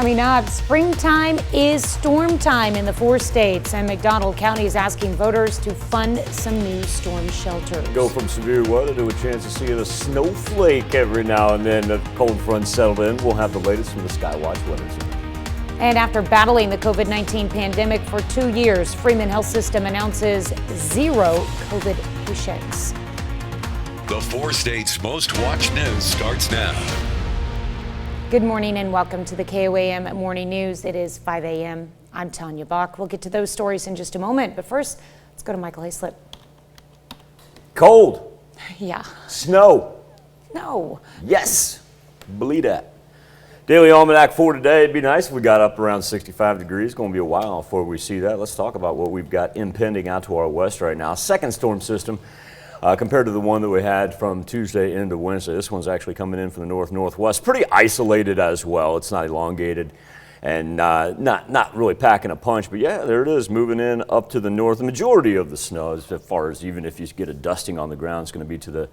Coming up, springtime is storm time in the 4 states, and McDonald County is asking voters to fund some new storm shelters. Go from severe weather to a chance to see a snowflake every now and then. The cold front settled in. We'll have the latest from the Skywatch Weather Center. And after battling the COVID-19 pandemic for 2 years, Freeman Health System announces 0 COVID patients. The 4 states' most watched news starts now. Good morning and welcome to the KOAM Morning News. It is 5 a.m. I'm Tanya Bach. We'll get to those stories in just a moment, but first, let's go to Michael Hayslip. Cold. Yeah. Snow. No. Yes. Believe that. Daily Almanac for today. It'd be nice if we got up around 65 degrees. It's going to be a while before we see that. Let's talk about what we've got impending out to our west right now. Second storm system. Compared to the one that we had from Tuesday into Wednesday, this one's actually coming in from the north-northwest. Pretty isolated as well. It's not elongated and not really packing a punch. But yeah, there it is, moving in up to the north. The majority of the snow, as far as even if you get a dusting on the ground, it's going to be to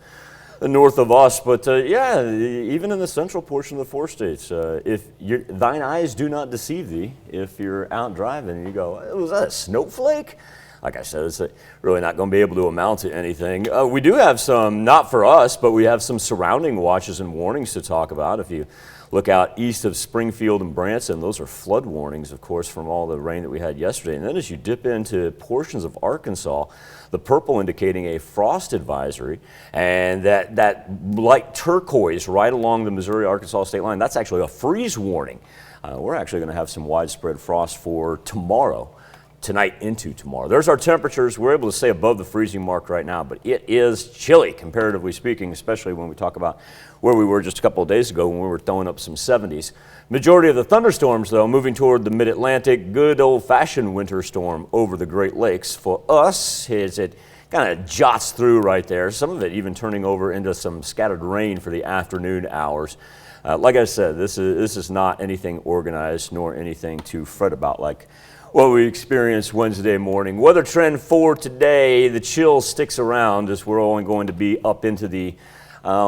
the north of us. But yeah, even in the central portion of the 4 states, if thine eyes do not deceive thee, if you're out driving and you go, was that a snowflake? Like I said, it's really not going to be able to amount to anything. We do have some, not for us, but we have some surrounding watches and warnings to talk about. If you look out east of Springfield and Branson, those are flood warnings, of course, from all the rain that we had yesterday. And then as you dip into portions of Arkansas, the purple indicating a frost advisory, and that light turquoise right along the Missouri-Arkansas state line, that's actually a freeze warning. We're actually going to have some widespread frost for tomorrow. Tonight into tomorrow. There's our temperatures. We're able to stay above the freezing mark right now, but it is chilly, comparatively speaking, especially when we talk about where we were just a couple of days ago when we were throwing up some 70s. Majority of the thunderstorms, though, moving toward the mid-Atlantic, good old-fashioned winter storm over the Great Lakes. For us, it kind of jots through right there, some of it even turning over into some scattered rain for the afternoon hours. Like I said, this is not anything organized nor anything to fret about like what we experienced Wednesday morning. Weather trend for today, the chill sticks around as we're only going to be up into the,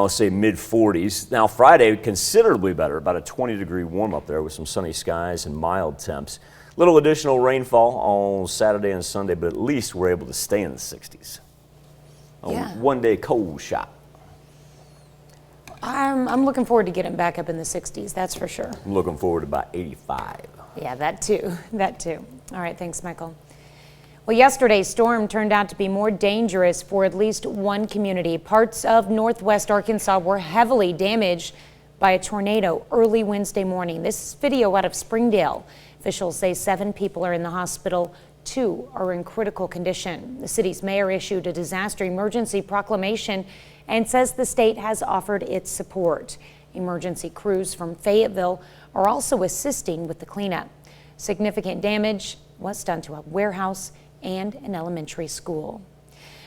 say, mid-40s. Now Friday, considerably better, about a 20-degree warm up there with some sunny skies and mild temps. Little additional rainfall on Saturday and Sunday, but at least we're able to stay in the 60s. Yeah. One-day cold shot. I'm looking forward to getting back up in the 60s, that's for sure. I'm looking forward to about 85. Yeah, that too. All right, thanks, Michael. Well, yesterday's storm turned out to be more dangerous for at least one community. Parts of northwest Arkansas were heavily damaged by a tornado early Wednesday morning. This video out of Springdale. Officials say 7 people are in the hospital. 2 are in critical condition. The city's mayor issued a disaster emergency proclamation and says the state has offered its support. Emergency crews from Fayetteville are also assisting with the cleanup. Significant damage was done to a warehouse and an elementary school.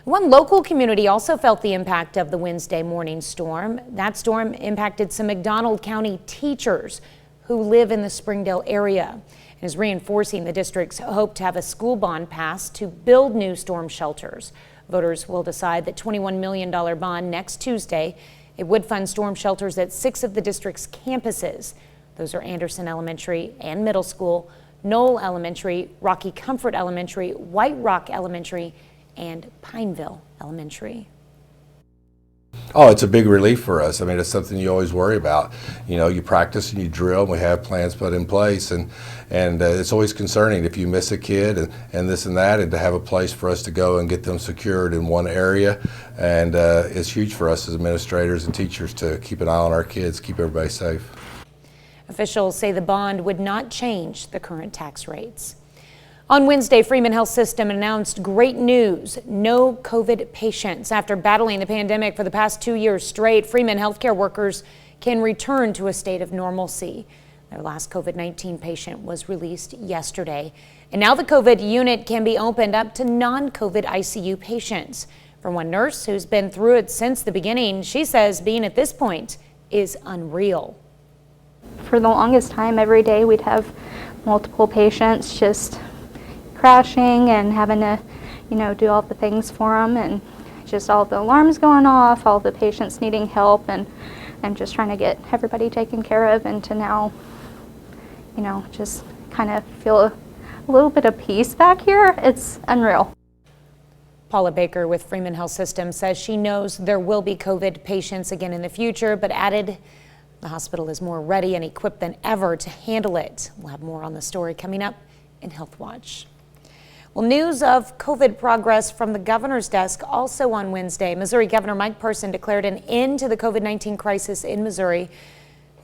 One local community also felt the impact of the Wednesday morning storm. That storm impacted some McDonald County teachers who live in the Springdale area and is reinforcing the district's hope to have a school bond passed to build new storm shelters. Voters will decide the $21 million bond next Tuesday. It would fund storm shelters at 6 of the district's campuses. Those are Anderson Elementary and Middle School, Knoll Elementary, Rocky Comfort Elementary, White Rock Elementary, and Pineville Elementary. Oh, it's a big relief for us. I mean, it's something you always worry about. You know, you practice and you drill, and we have plans put in place, and it's always concerning if you miss a kid and this and that, and to have a place for us to go and get them secured in one area. And it's huge for us as administrators and teachers to keep an eye on our kids, keep everybody safe. Officials say the bond would not change the current tax rates. On Wednesday, Freeman Health System announced great news: no COVID patients. After battling the pandemic for the past 2 years straight, Freeman healthcare workers can return to a state of normalcy. Their last COVID-19 patient was released yesterday. And now the COVID unit can be opened up to non-COVID ICU patients. For one nurse who's been through it since the beginning, she says being at this point is unreal. For the longest time, every day we'd have multiple patients just crashing and having to, do all the things for them, and just all the alarms going off, all the patients needing help, and just trying to get everybody taken care of, and to now, just kind of feel a little bit of peace back here. It's unreal. Paula Baker with Freeman Health System says she knows there will be COVID patients again in the future, but added the hospital is more ready and equipped than ever to handle it. We'll have more on the story coming up in Health Watch. Well, news of COVID progress from the governor's desk also on Wednesday. Missouri Governor Mike Parson declared an end to the COVID-19 crisis in Missouri.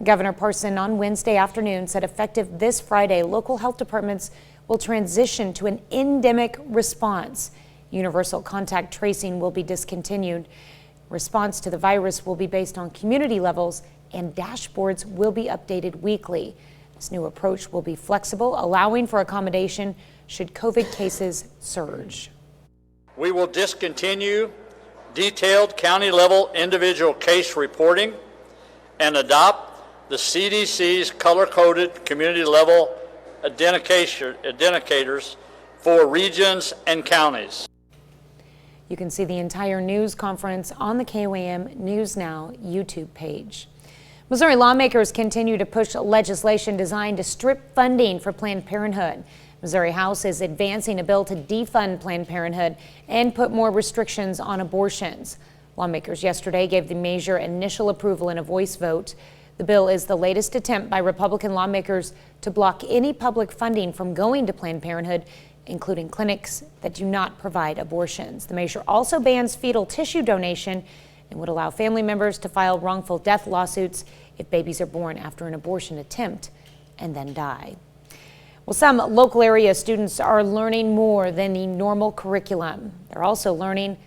Governor Parson on Wednesday afternoon said effective this Friday, local health departments will transition to an endemic response. Universal contact tracing will be discontinued. Response to the virus will be based on community levels, and dashboards will be updated weekly. This new approach will be flexible, allowing for accommodation should COVID cases surge. We will discontinue detailed county-level individual case reporting and adopt the CDC's color-coded community-level identifiers for regions and counties. You can see the entire news conference on the KOAM News Now YouTube page. Missouri lawmakers continue to push legislation designed to strip funding for Planned Parenthood. Missouri House is advancing a bill to defund Planned Parenthood and put more restrictions on abortions. Lawmakers yesterday gave the measure initial approval in a voice vote. The bill is the latest attempt by Republican lawmakers to block any public funding from going to Planned Parenthood, including clinics that do not provide abortions. The measure also bans fetal tissue donation and would allow family members to file wrongful death lawsuits if babies are born after an abortion attempt and then die. Well, some local area students are learning more than the normal curriculum. They're also learning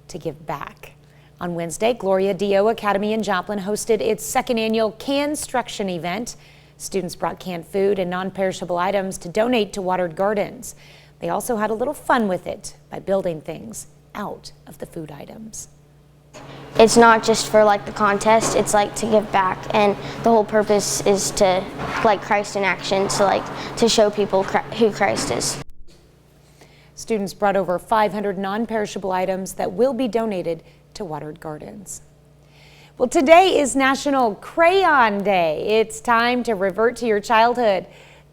to give back. On Wednesday, Gloria Dio Academy in Joplin hosted its second annual Canstruction event. Students brought canned food and non-perishable items to donate to watered gardens. They also had a little fun with it by building things out of the food items. It's not just for the contest, it's to give back, and the whole purpose is to Christ in action, to show people who Christ is. Students brought over 500 non-perishable items that will be donated to watered gardens. Well, today is National Crayon Day. It's time to revert to your childhood.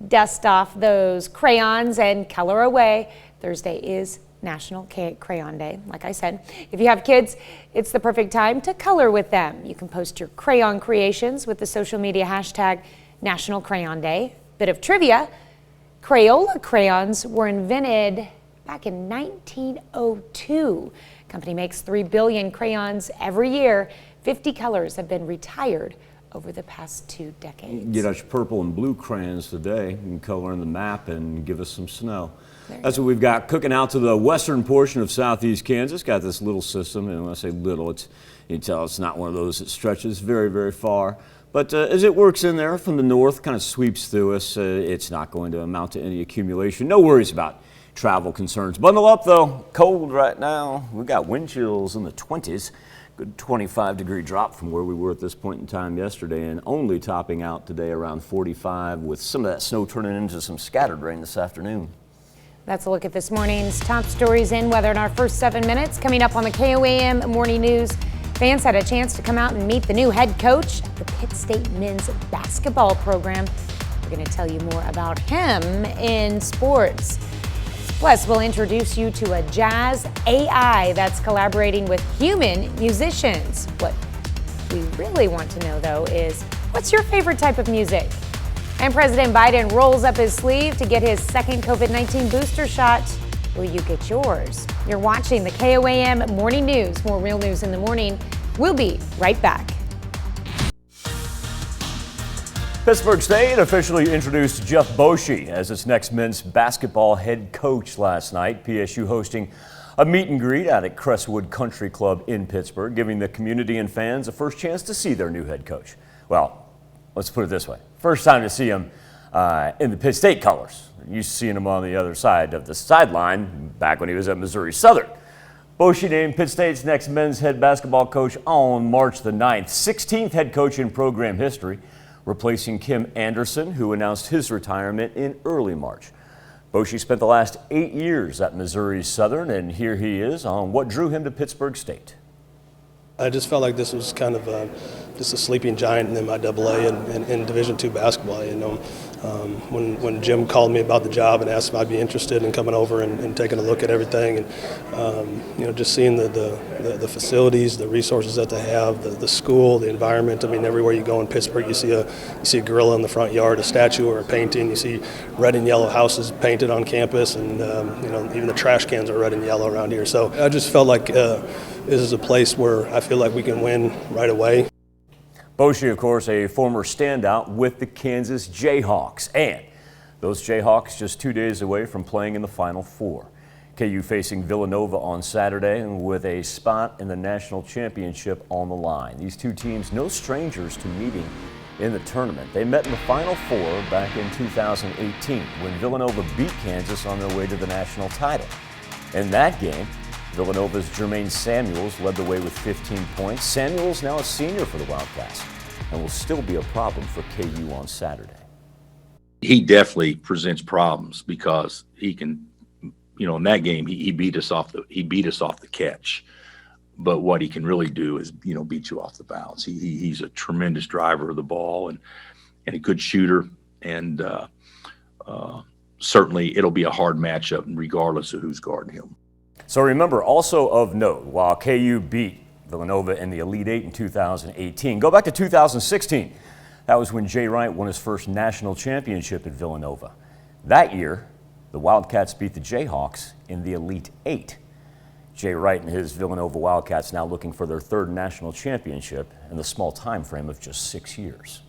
Dust off those crayons and color away. Thursday is National Crayon Day, like I said. If you have kids, it's the perfect time to color with them. You can post your crayon creations with the social media hashtag National Crayon Day. Bit of trivia, Crayola crayons were invented back in 1902. Company makes 3 billion crayons every year. 50 colors have been retired over the past 2 decades. Get us purple and blue crayons today. You can color in the map and give us some snow. That's what we've got cooking out to the western portion of southeast Kansas. Got this little system, and when I say little, you can tell it's not one of those that stretches very, very far. But as it works in there from the north, kind of sweeps through us, it's not going to amount to any accumulation. No worries about travel concerns. Bundle up though, cold right now. We've got wind chills in the 20s. Good 25-degree drop from where we were at this point in time yesterday, and only topping out today around 45 with some of that snow turning into some scattered rain this afternoon. That's a look at this morning's top stories in weather in our first 7 minutes. Coming up on the KOAM Morning News, fans had a chance to come out and meet the new head coach of the Pitt State men's basketball program. We're going to tell you more about him in sports. Plus, we'll introduce you to a jazz AI that's collaborating with human musicians. What we really want to know, though, is what's your favorite type of music? And President Biden rolls up his sleeve to get his second COVID-19 booster shot. Will you get yours? You're watching the KOAM Morning News. More real news in the morning. We'll be right back. Pittsburgh State officially introduced Jeff Boschee as its next men's basketball head coach last night. PSU hosting a meet and greet out at Crestwood Country Club in Pittsburgh, giving the community and fans a first chance to see their new head coach. Well, let's put it this way. First time to see him in the Pitt State colors. Used to seeing him on the other side of the sideline back when he was at Missouri Southern. Boschee named Pitt State's next men's head basketball coach on March the 9th, 16th head coach in program history, replacing Kim Anderson, who announced his retirement in early March. Boschee spent the last 8 years at Missouri Southern, and here he is on what drew him to Pittsburgh State. I just felt like this was kind of just a sleeping giant in MIAA and in Division II basketball. You know, when Jim called me about the job and asked if I'd be interested in coming over and taking a look at everything, and you know, just seeing the facilities, the resources that they have, the school, the environment. I mean, everywhere you go in Pittsburgh, you see a gorilla in the front yard, a statue or a painting. You see red and yellow houses painted on campus, and you know, even the trash cans are red and yellow around here. So I just felt like this is a place where I feel like we can win right away. Boshi, of course, a former standout with the Kansas Jayhawks. And those Jayhawks just 2 days away from playing in the Final Four. KU facing Villanova on Saturday and with a spot in the national championship on the line. These two teams no strangers to meeting in the tournament. They met in the Final Four back in 2018 when Villanova beat Kansas on their way to the national title. In that game, Villanova's Jermaine Samuels led the way with 15 points. Samuels now a senior for the Wildcats and will still be a problem for KU on Saturday. He definitely presents problems because he can, you know, in that game he beat us off the catch. But what he can really do is, you know, beat you off the bounce. He's a tremendous driver of the ball and a good shooter, and certainly it'll be a hard matchup regardless of who's guarding him. So remember, also of note, while KU beat Villanova in the Elite Eight in 2018, go back to 2016. That was when Jay Wright won his first national championship at Villanova. That year, the Wildcats beat the Jayhawks in the Elite Eight. Jay Wright and his Villanova Wildcats now looking for their third national championship in the small time frame of just 6 years.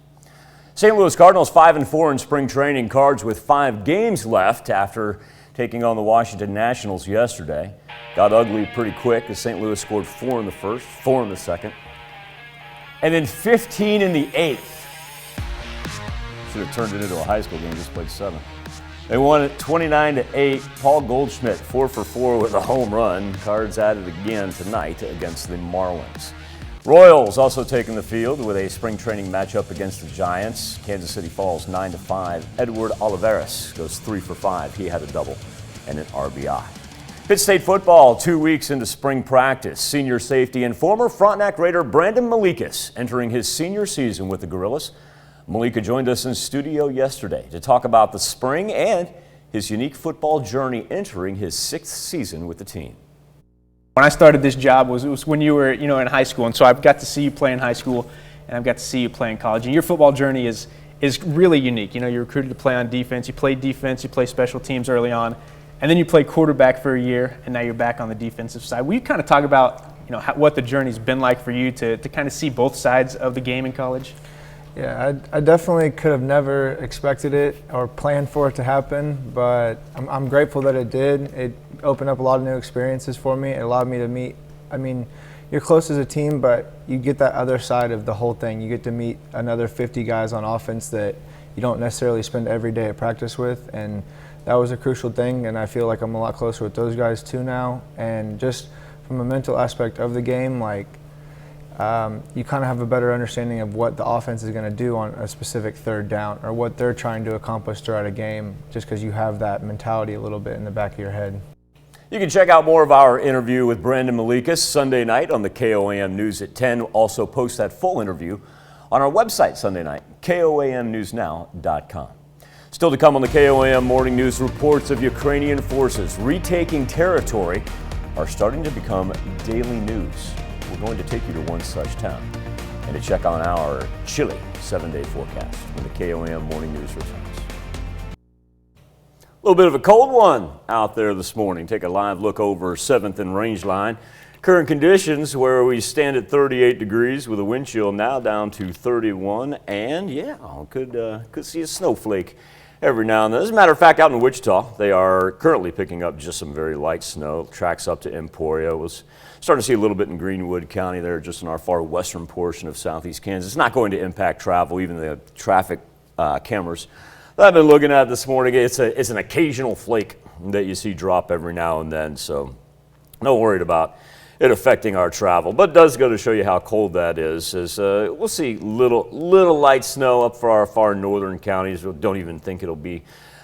St. Louis Cardinals 5-4 in spring training, Cards with 5 games left after taking on the Washington Nationals yesterday. Got ugly pretty quick as St. Louis scored 4 in the first, 4 in the second, and then 15 in the 8th. Should have turned it into a high school game, just played 7. They won it 29-8. Paul Goldschmidt 4 for 4 with a home run. Cards at it again tonight against the Marlins. Royals also taking the field with a spring training matchup against the Giants. Kansas City falls 9-5. Edward Olivares goes 3 for 5. He had a double and an RBI. Pitt State football 2 weeks into spring practice. Senior safety and former Frontenac Raider Brandon Malikis entering his senior season with the Gorillas. Malika joined us in studio yesterday to talk about the spring and his unique football journey entering his 6th season with the team. When I started this job was when you were, in high school, and so I've got to see you play in high school, and I've got to see you play in college. And your football journey is really unique. You're recruited to play on defense. You played defense. You play special teams early on, and then you played quarterback for a year, and now you're back on the defensive side. Will you kind of talk about, what the journey's been like for you to kind of see both sides of the game in college? Yeah, I definitely could have never expected it or planned for it to happen, but I'm grateful that it did. It opened up a lot of new experiences for me. It allowed me to meet, you're close as a team, but you get that other side of the whole thing. You get to meet another 50 guys on offense that you don't necessarily spend every day at practice with, and that was a crucial thing, and I feel like I'm a lot closer with those guys too now. And just from a mental aspect of the game, you kind of have a better understanding of what the offense is going to do on a specific third down or what they're trying to accomplish throughout a game, just because you have that mentality a little bit in the back of your head. You can check out more of our interview with Brandon Malikis Sunday night on the KOAM News at 10. We'll also post that full interview on our website Sunday night, KOAMnewsnow.com. Still to come on the KOAM Morning News, reports of Ukrainian forces retaking territory are starting to become daily news. We're going to take you to one such town and to check on our chilly 7-day forecast when the KOAM Morning News returns. A little bit of a cold one out there this morning. Take a live look over 7th and Rangeline. Current conditions where we stand at 38 degrees with a wind chill now down to 31, and could see a snowflake every now and then. As a matter of fact, out in Wichita, they are currently picking up just some very light snow. Tracks up to Emporia. Was starting to see a little bit in Greenwood County there, just in our far western portion of southeast Kansas. It's not going to impact travel, even the traffic cameras that I've been looking at this morning. It's an occasional flake that you see drop every now and then, so not worried about it affecting our travel. But it does go to show you how cold that is. We'll see little light snow up for our far northern counties. We don't even think it'll be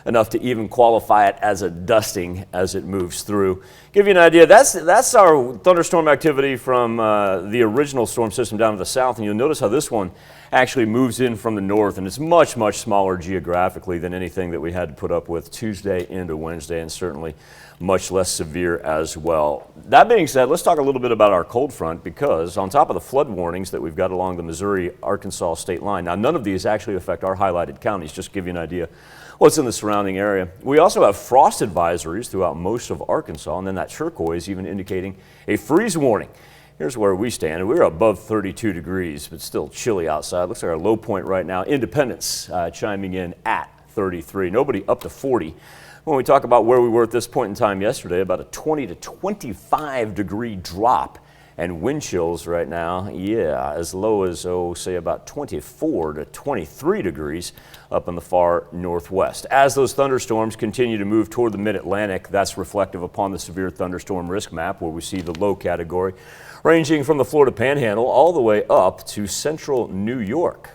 enough to even qualify it as a dusting as it moves through. Give you an idea, that's our thunderstorm activity from the original storm system down to the south, and you'll notice how this one actually moves in from the north, and it's much, much smaller geographically than anything that we had to put up with Tuesday into Wednesday, and certainly much less severe as well. That being said, let's talk a little bit about our cold front, because on top of the flood warnings that we've got along the Missouri-Arkansas state line, now none of these actually affect our highlighted counties, just to give you an idea what's in the surrounding area. We also have frost advisories throughout most of Arkansas, and then that turquoise even indicating a freeze warning. Here's where we stand. We're above 32 degrees, but still chilly outside. Looks like our low point right now, Independence chiming in at 33. Nobody up to 40. When we talk about where we were at this point in time yesterday, about a 20 to 25 degree drop, and wind chills right now, yeah, as low as, say about 24 to 23 degrees up in the far northwest. As those thunderstorms continue to move toward the mid-Atlantic, that's reflective upon the severe thunderstorm risk map, where we see the low category ranging from the Florida Panhandle all the way up to central New York.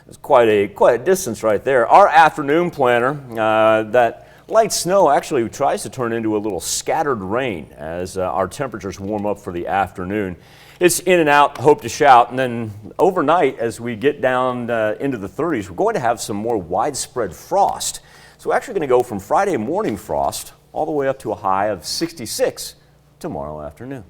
It's quite a distance right there. Our afternoon planner, that light snow actually tries to turn into a little scattered rain as our temperatures warm up for the afternoon. It's in and out, hope to shout, and then overnight as we get down into the 30s, we're going to have some more widespread frost. So we're actually going to go from Friday morning frost all the way up to a high of 66 tomorrow afternoon.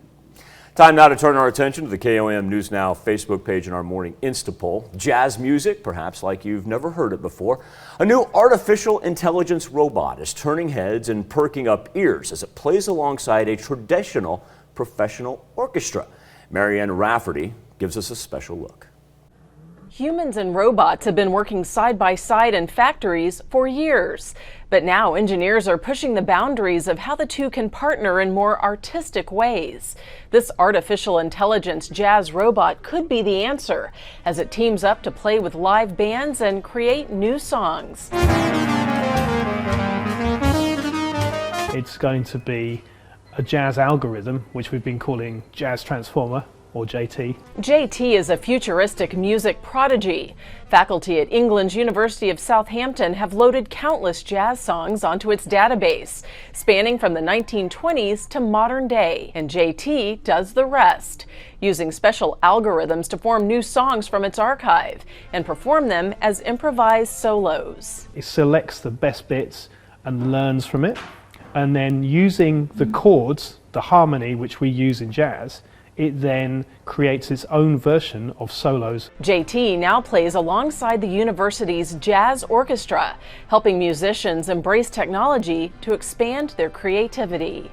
Time now to turn our attention to the KOM News Now Facebook page and our morning Insta poll. Jazz music, perhaps like you've never heard it before. A new artificial intelligence robot is turning heads and perking up ears as it plays alongside a traditional professional orchestra. Marianne Rafferty gives us a special look. Humans and robots have been working side by side in factories for years. But now engineers are pushing the boundaries of how the two can partner in more artistic ways. This artificial intelligence jazz robot could be the answer as it teams up to play with live bands and create new songs. It's going to be a jazz algorithm, which we've been calling Jazz Transformer, or JT. JT is a futuristic music prodigy. Faculty at England's University of Southampton have loaded countless jazz songs onto its database, spanning from the 1920s to modern day, and JT does the rest, using special algorithms to form new songs from its archive and perform them as improvised solos. It selects the best bits and learns from it, and then using the chords, the harmony which we use in jazz, it then creates its own version of solos. JT now plays alongside the university's jazz orchestra, helping musicians embrace technology to expand their creativity.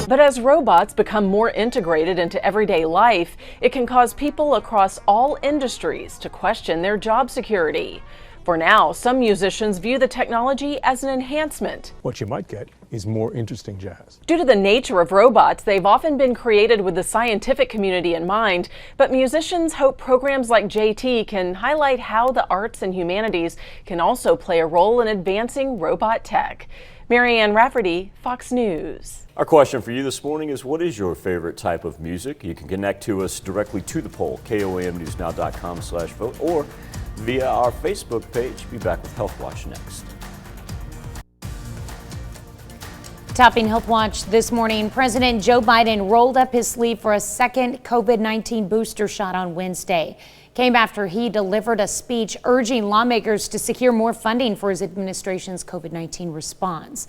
But as robots become more integrated into everyday life, it can cause people across all industries to question their job security. For now, some musicians view the technology as an enhancement. What you might get is more interesting jazz. Due to the nature of robots, they've often been created with the scientific community in mind, but musicians hope programs like JT can highlight how the arts and humanities can also play a role in advancing robot tech. Marianne Rafferty, Fox News. Our question for you this morning is, what is your favorite type of music? You can connect to us directly to the poll, KOAMNewsNow.com/vote, or via our Facebook page. Be back with Health Watch next. Topping Health Watch this morning, President Joe Biden rolled up his sleeve for a second COVID-19 booster shot on Wednesday. Came after he delivered a speech urging lawmakers to secure more funding for his administration's COVID-19 response.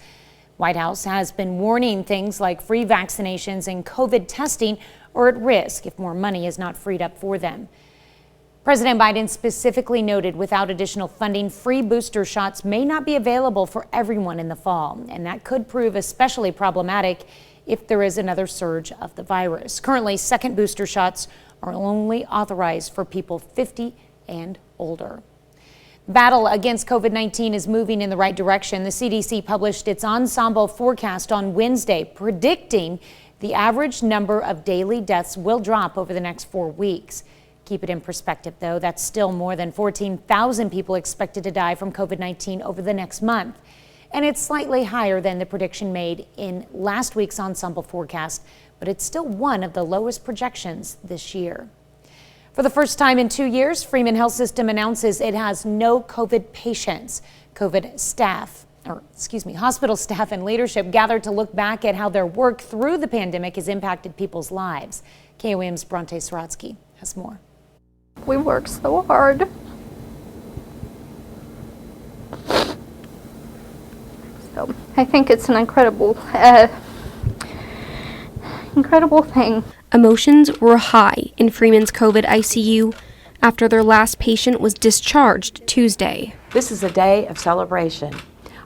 White House has been warning things like free vaccinations and COVID testing are at risk if more money is not freed up for them. President Biden specifically noted without additional funding, free booster shots may not be available for everyone in the fall, and that could prove especially problematic if there is another surge of the virus. Currently, second booster shots are only authorized for people 50 and older. The battle against COVID-19 is moving in the right direction. The CDC published its ensemble forecast on Wednesday, predicting the average number of daily deaths will drop over the next 4 weeks. Keep it in perspective, though, that's still more than 14,000 people expected to die from COVID-19 over the next month. And it's slightly higher than the prediction made in last week's ensemble forecast, but it's still one of the lowest projections this year. For the first time in 2 years, Freeman Health System announces it has no COVID patients. Hospital staff and leadership gathered to look back at how their work through the pandemic has impacted people's lives. KOM's Bronte Sorotsky has more. We work so hard. So I think it's an incredible thing. Emotions were high in Freeman's COVID ICU after their last patient was discharged Tuesday. This is a day of celebration.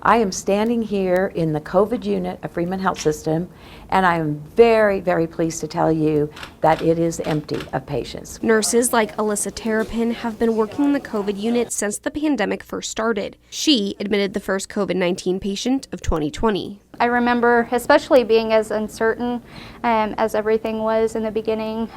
I am standing here in the COVID unit of Freeman Health System, and I am very, very pleased to tell you that it is empty of patients. Nurses like Alyssa Terrapin have been working in the COVID unit since the pandemic first started. She admitted the first COVID-19 patient of 2020. I remember especially being as uncertain as everything was in the beginning,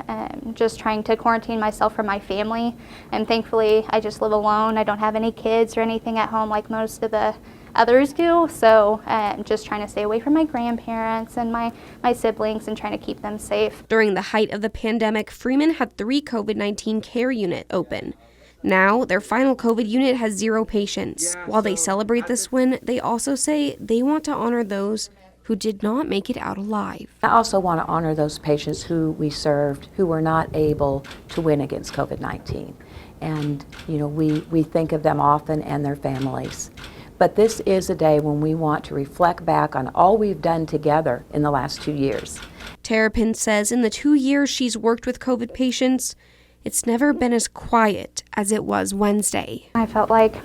just trying to quarantine myself from my family. And thankfully, I just live alone. I don't have any kids or anything at home like most of the others do, so just trying to stay away from my grandparents and my siblings and trying to keep them safe. During the height of the pandemic, Freeman had 3 COVID-19 care units open. Now, their final COVID unit has 0 patients. While they celebrate this win, they also say they want to honor those who did not make it out alive. I also want to honor those patients who we served who were not able to win against COVID-19. And, you know, we think of them often and their families. But this is a day when we want to reflect back on all we've done together in the last 2 years. Terrapin says in the 2 years she's worked with COVID patients, it's never been as quiet as it was Wednesday. I felt like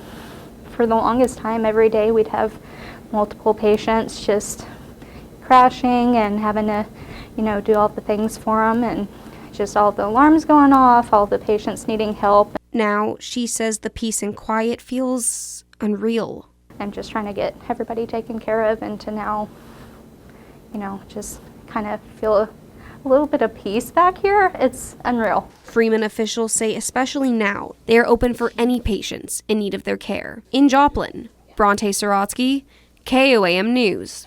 for the longest time, every day we'd have multiple patients just crashing and having to, do all the things for them, and just all the alarms going off, all the patients needing help. Now, she says the peace and quiet feels unreal. I'm just trying to get everybody taken care of, and to now, just kind of feel a little bit of peace back here. It's unreal. Freeman officials say especially now, they are open for any patients in need of their care. In Joplin, Bronte Sorotsky, KOAM News.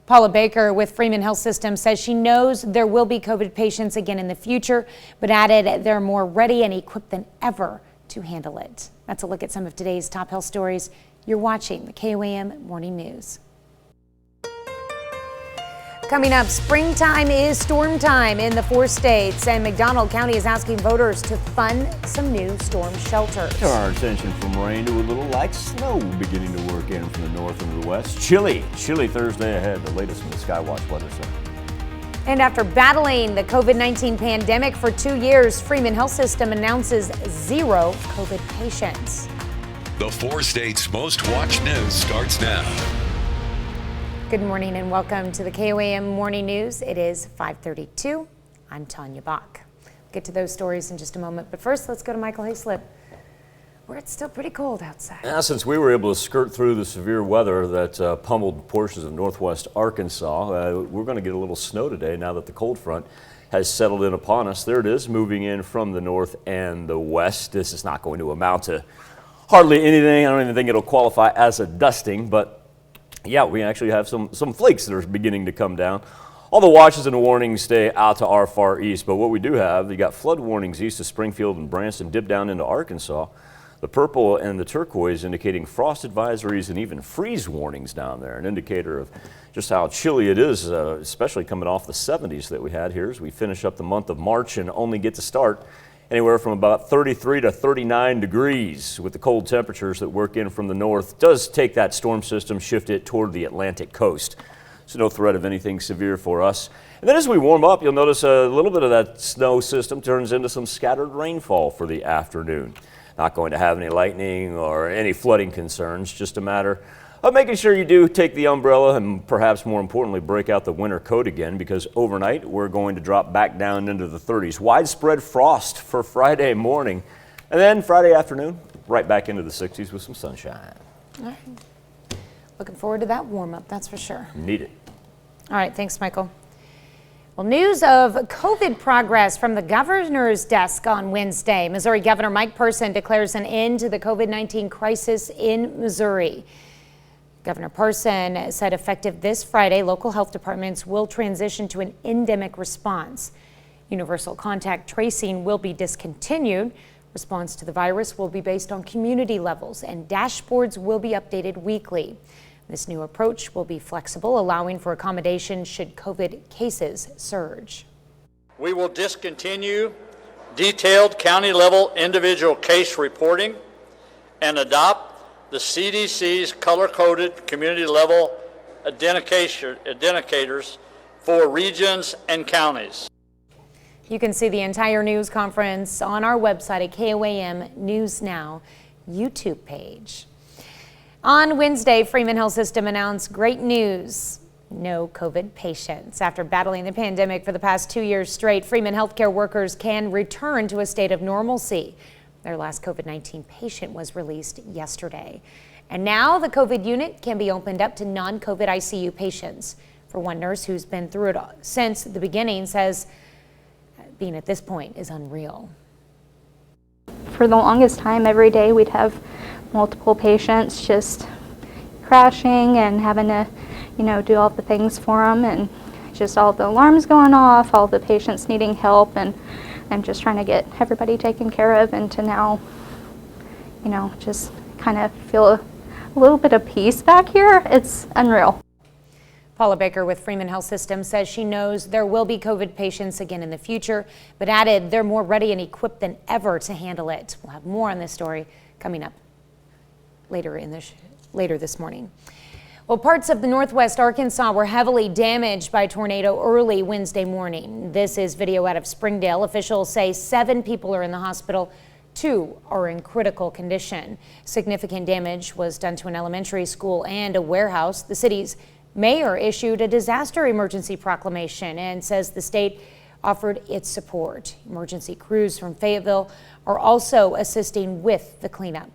Paula Baker with Freeman Health System says she knows there will be COVID patients again in the future, but added they're more ready and equipped than ever to handle it. That's a look at some of today's top health stories. You're watching the KOAM Morning News. Coming up, springtime is storm time in the 4 states, and McDonald County is asking voters to fund some new storm shelters. Turn our attention from rain to a little light snow beginning to work in from the north and the west. Chilly Thursday ahead, the latest from the Skywatch Weather Center. And after battling the COVID-19 pandemic for 2 years, Freeman Health System announces 0 COVID patients. The 4 states' most watched news starts now. Good morning and welcome to the KOAM Morning News. It is 5:32. I'm Tanya Bach. We'll get to those stories in just a moment, but first let's go to Michael Hayslip, where it's still pretty cold outside. Now, since we were able to skirt through the severe weather that pummeled portions of northwest Arkansas, we're going to get a little snow today now that the cold front has settled in upon us. There it is, moving in from the north and the west. This is not going to amount to hardly anything. I don't even think it'll qualify as a dusting, but yeah, we actually have some flakes that are beginning to come down. All the watches and warnings stay out to our far east, but what we do have, you got flood warnings east of Springfield and Branson, dip down into Arkansas. The purple and the turquoise indicating frost advisories and even freeze warnings down there, an indicator of just how chilly it is, especially coming off the 70s that we had here as we finish up the month of March and only get to start anywhere from about 33 to 39 degrees with the cold temperatures that work in from the north. Does take that storm system, shift it toward the Atlantic coast. So no threat of anything severe for us. And then as we warm up, you'll notice a little bit of that snow system turns into some scattered rainfall for the afternoon. Not going to have any lightning or any flooding concerns, just a matter of making sure you do take the umbrella and perhaps more importantly break out the winter coat again, because overnight we're going to drop back down into the 30s. Widespread frost for Friday morning, and then Friday afternoon right back into the 60s with some sunshine. All right. Looking forward to that warm up, that's for sure. Need it. All right, thanks, Michael. Well, news of COVID progress from the governor's desk on Wednesday. Missouri Governor Mike Person declares an end to the COVID-19 crisis in Missouri. Governor Person said effective this Friday, local health departments will transition to an endemic response. Universal contact tracing will be discontinued. Response to the virus will be based on community levels, and dashboards will be updated weekly. This new approach will be flexible, allowing for accommodation should COVID cases surge. We will discontinue detailed county-level individual case reporting and adopt the CDC's color-coded community-level identifiers for regions and counties. You can see the entire news conference on our website at KOAM News Now YouTube page. On Wednesday, Freeman Health System announced great news: no COVID patients. After battling the pandemic for the past 2 years straight, Freeman healthcare workers can return to a state of normalcy. Their last COVID-19 patient was released yesterday. And now the COVID unit can be opened up to non-COVID ICU patients. For one nurse who's been through it since the beginning, says being at this point is unreal. For the longest time, every day we'd have multiple patients just crashing and having to, do all the things for them, and just all the alarms going off, all the patients needing help, and I'm just trying to get everybody taken care of, and to now, just kind of feel a little bit of peace back here. It's unreal. Paula Baker with Freeman Health System says she knows there will be COVID patients again in the future, but added they're more ready and equipped than ever to handle it. We'll have more on this story coming up later this morning. Well, parts of the northwest Arkansas were heavily damaged by a tornado early Wednesday morning. This is video out of Springdale. Officials say 7 people are in the hospital. 2 are in critical condition. Significant damage was done to an elementary school and a warehouse. The city's mayor issued a disaster emergency proclamation and says the state offered its support. Emergency crews from Fayetteville are also assisting with the cleanup.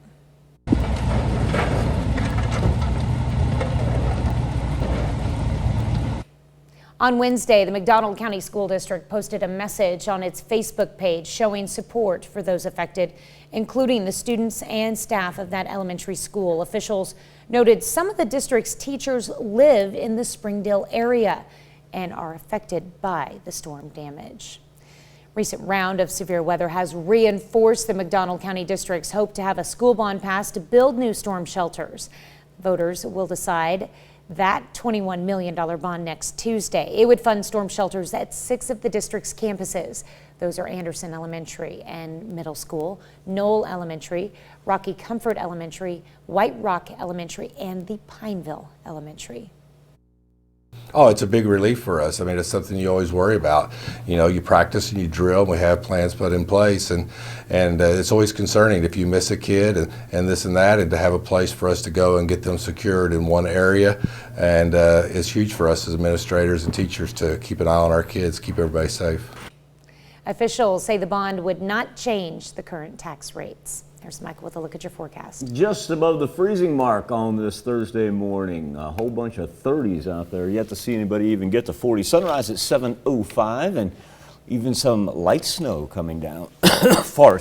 On Wednesday, the McDonald County School District posted a message on its Facebook page showing support for those affected, including the students and staff of that elementary school. Officials noted some of the district's teachers live in the Springdale area and are affected by the storm damage. Recent round of severe weather has reinforced the McDonald County District's hope to have a school bond passed to build new storm shelters. Voters will decide that $21 million bond next Tuesday. It would fund storm shelters at 6 of the district's campuses. Those are Anderson Elementary and Middle School, Knoll Elementary, Rocky Comfort Elementary, White Rock Elementary, and the Pineville Elementary. Oh, it's a big relief for us. I mean, it's something you always worry about. You practice and you drill, and we have plans put in place, and it's always concerning if you miss a kid and this and that, and to have a place for us to go and get them secured in one area. And it's huge for us as administrators and teachers to keep an eye on our kids, keep everybody safe. Officials say the bond would not change the current tax rates. Here's Michael with a look at your forecast. Just above the freezing mark on this Thursday morning. A whole bunch of 30s out there. Yet to see anybody even get to 40. Sunrise at 7:05, and even some light snow coming down far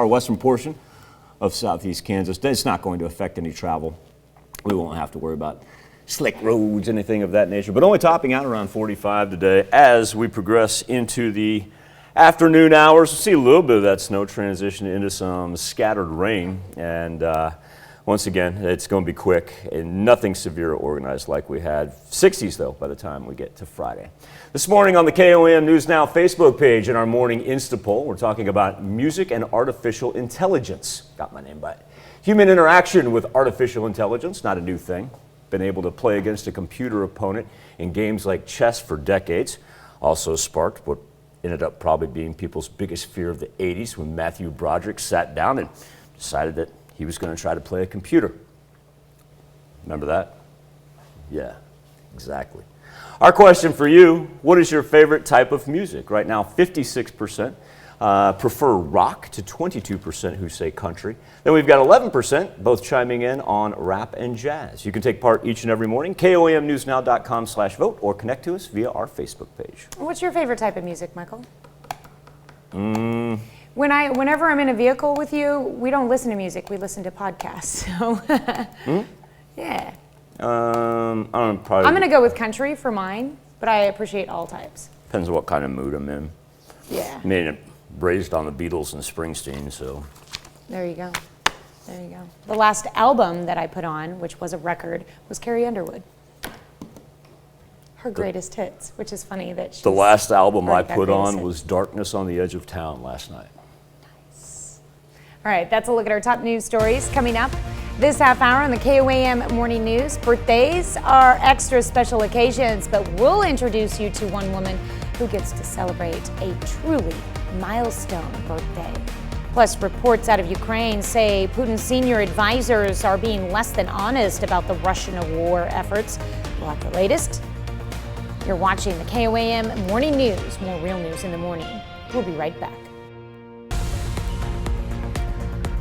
western portion of southeast Kansas. It's not going to affect any travel. We won't have to worry about slick roads, anything of that nature, but only topping out around 45 today. As we progress into the afternoon hours, we'll see a little bit of that snow transition into some scattered rain, and once again, it's going to be quick and nothing severe or organized like we had. 60s though by the time we get to Friday. This morning on the KOAM News Now Facebook page in our morning Insta poll, we're talking about music and artificial intelligence. Got my name by it. Human interaction with artificial intelligence, not a new thing. Been able to play against a computer opponent in games like chess for decades. Also sparked what ended up probably being people's biggest fear of the 80s when Matthew Broderick sat down and decided that he was going to try to play a computer. Remember that? Yeah, exactly. Our question for you, what is your favorite type of music? Right now, 56% prefer rock to 22% who say country. Then we've got 11% both chiming in on rap and jazz. You can take part each and every morning. KOAMnewsnow.com/vote or connect to us via our Facebook page. What's your favorite type of music, Michael? Whenever I'm in a vehicle with you, we don't listen to music, we listen to podcasts. So, yeah. I'm going to go with country for mine, but I appreciate all types. Depends on what kind of mood I'm in. Yeah. I mean, raised on the Beatles and Springsteen, so. There you go. There you go. The last album that I put on, which was a record, was Carrie Underwood. Her greatest hits, which is funny that she's The last album I already got put greatest on hits. was Darkness on the Edge of Town last night. All right, that's a look at our top news stories coming up this half hour on the KOAM Morning News. Birthdays are extra special occasions, but we'll introduce you to one woman who gets to celebrate a truly milestone birthday. Plus, reports out of Ukraine say Putin's senior advisors are being less than honest about the Russian war efforts. We'll have the latest. You're watching the KOAM Morning News. More real news in the morning. We'll be right back.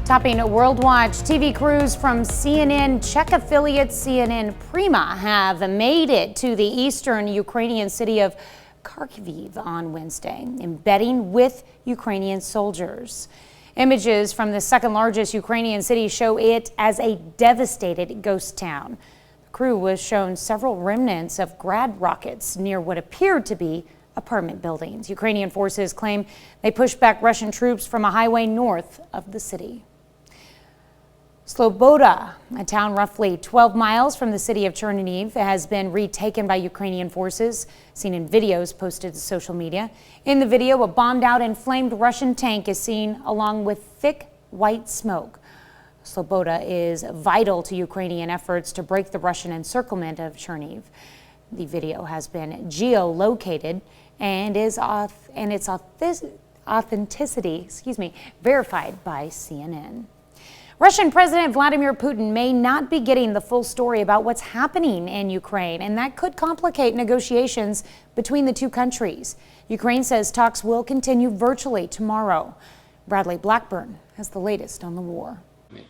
Topping World Watch, TV crews from CNN Czech affiliate CNN Prima have made it to the eastern Ukrainian city of Kharkiv on Wednesday, embedding with Ukrainian soldiers. Images from the second largest Ukrainian city show it as a devastated ghost town. The crew was shown several remnants of Grad rockets near what appeared to be apartment buildings. Ukrainian forces claim they pushed back Russian troops from a highway north of the city. Sloboda, a town roughly 12 miles from the city of Chernihiv, has been retaken by Ukrainian forces, seen in videos posted to social media. In the video, a bombed-out and flamed Russian tank is seen along with thick white smoke. Sloboda is vital to Ukrainian efforts to break the Russian encirclement of Chernihiv. The video has been geolocated and its authenticity, verified by CNN. Russian President Vladimir Putin may not be getting the full story about what's happening in Ukraine, and that could complicate negotiations between the two countries. Ukraine says talks will continue virtually tomorrow. Bradley Blackburn has the latest on the war.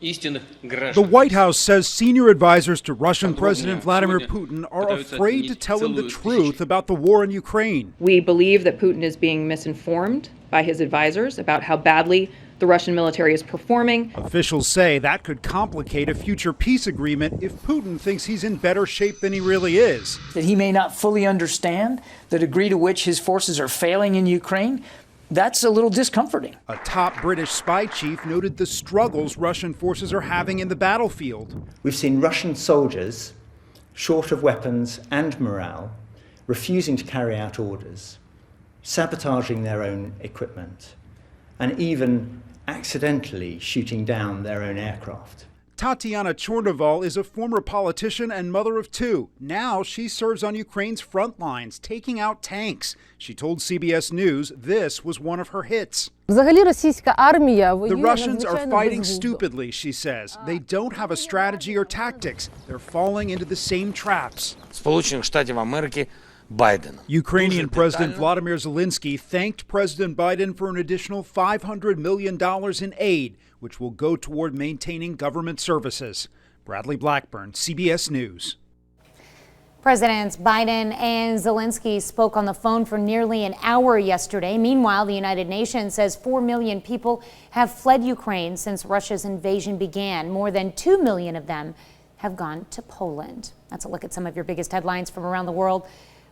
The White House says senior advisors to Russian President Vladimir Putin are afraid to tell him the truth about the war in Ukraine. We believe that Putin is being misinformed by his advisors about how badly the Russian military is performing. Officials say that could complicate a future peace agreement if Putin thinks he's in better shape than he really is. That he may not fully understand the degree to which his forces are failing in Ukraine. That's a little discomforting. A top British spy chief noted the struggles Russian forces are having in the battlefield. We've seen Russian soldiers, short of weapons and morale, refusing to carry out orders, sabotaging their own equipment, and even accidentally shooting down their own aircraft. Tatiana Chornoval is a former politician and mother of two. Now she serves on Ukraine's front lines, taking out tanks. She told CBS News this was one of her hits. The Russians are fighting stupidly, she says. They don't have a strategy or tactics. They're falling into the same traps. Ukrainian President Vladimir Zelensky thanked President Biden for an additional $500 million in aid, which will go toward maintaining government services. Bradley Blackburn, CBS News. Presidents Biden and Zelensky spoke on the phone for nearly an hour yesterday. Meanwhile, the United Nations says 4 million people have fled Ukraine since Russia's invasion began. More than 2 million of them have gone to Poland. That's a look at some of your biggest headlines from around the world.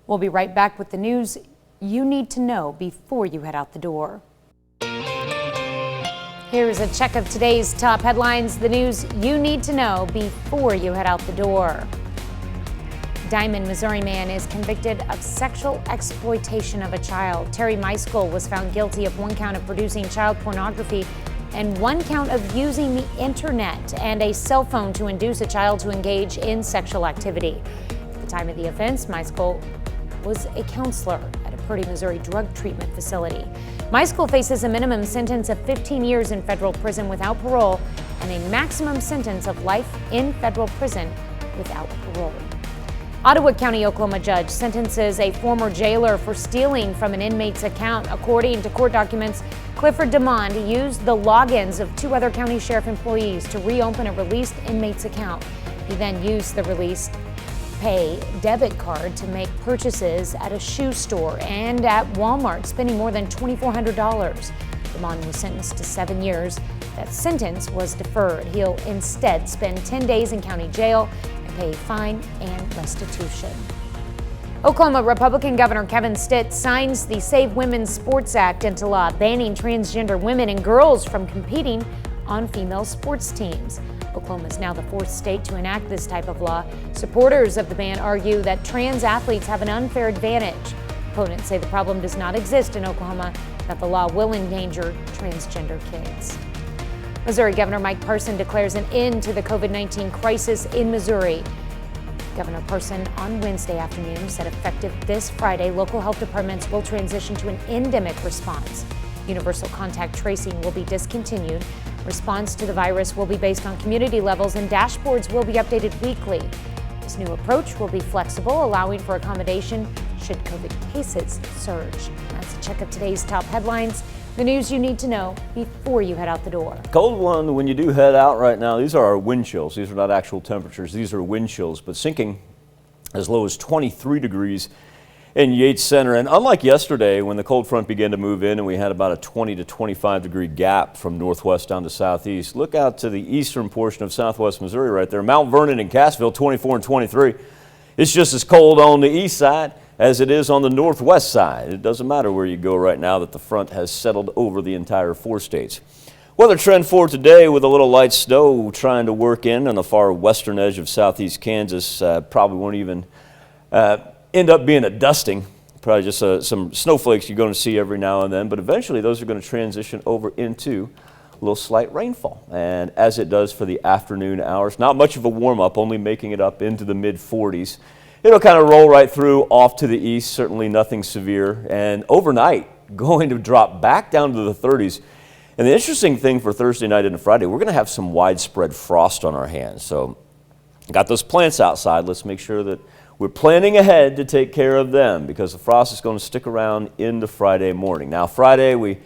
We'll be right back with the news you need to know before you head out the door. Here's a check of today's top headlines, the news you need to know before you head out the door. Diamond, Missouri man is convicted of sexual exploitation of a child. Terry Meiskell was found guilty of 1 count of producing child pornography and 1 count of using the internet and a cell phone to induce a child to engage in sexual activity. At the time of the offense, Meiskell was a counselor at a Purdy, Missouri drug treatment facility. Meiskell faces a minimum sentence of 15 years in federal prison without parole and a maximum sentence of life in federal prison without parole. Ottawa County, Oklahoma judge sentences a former jailer for stealing from an inmate's account. According to court documents, Clifford DeMond used the logins of 2 other county sheriff employees to reopen a released inmate's account. He then used the released Pay debit card to make purchases at a shoe store and at Walmart, spending more than $2,400. DeMond was sentenced to 7 years. That sentence was deferred. He'll instead spend 10 days in county jail and pay a fine and restitution. Oklahoma Republican Governor Kevin Stitt signs the Save Women's Sports Act into law, banning transgender women and girls from competing on female sports teams. Oklahoma is now the fourth state to enact this type of law. Supporters of the ban argue that trans athletes have an unfair advantage. Opponents say the problem does not exist in Oklahoma, that the law will endanger transgender kids. Missouri Governor Mike Parson declares an end to the COVID-19 crisis in Missouri. Governor Parson on Wednesday afternoon said effective this Friday, local health departments will transition to an endemic response. Universal contact tracing will be discontinued. Response to the virus will be based on community levels and dashboards will be updated weekly. This new approach will be flexible, allowing for accommodation should COVID cases surge. That's a check of today's top headlines. The news you need to know before you head out the door. Cold one when you do head out right now. These are our wind chills. These are not actual temperatures. These are wind chills, but sinking as low as 23 degrees in Yates Center. And unlike yesterday when the cold front began to move in and we had about a 20 to 25 degree gap from northwest down to southeast, look out to the eastern portion of southwest Missouri right there. Mount Vernon and Cassville, 24 and 23. It's just as cold on the east side as it is on the northwest side. It doesn't matter where you go right now that the front has settled over the entire four states. Weather trend for today with a little light snow trying to work in on the far western edge of southeast Kansas. Probably won't even end up being a dusting. Probably just some snowflakes you're going to see every now and then, but eventually those are going to transition over into a little slight rainfall. And as it does for the afternoon hours, not much of a warm up, only making it up into the mid 40s. It'll kind of roll right through off to the east, certainly nothing severe. And overnight, going to drop back down to the 30s. And the interesting thing for Thursday night into Friday, we're going to have some widespread frost on our hands. So got those plants outside. Let's make sure that we're planning ahead to take care of them because the frost is going to stick around into Friday morning. Now, Friday, we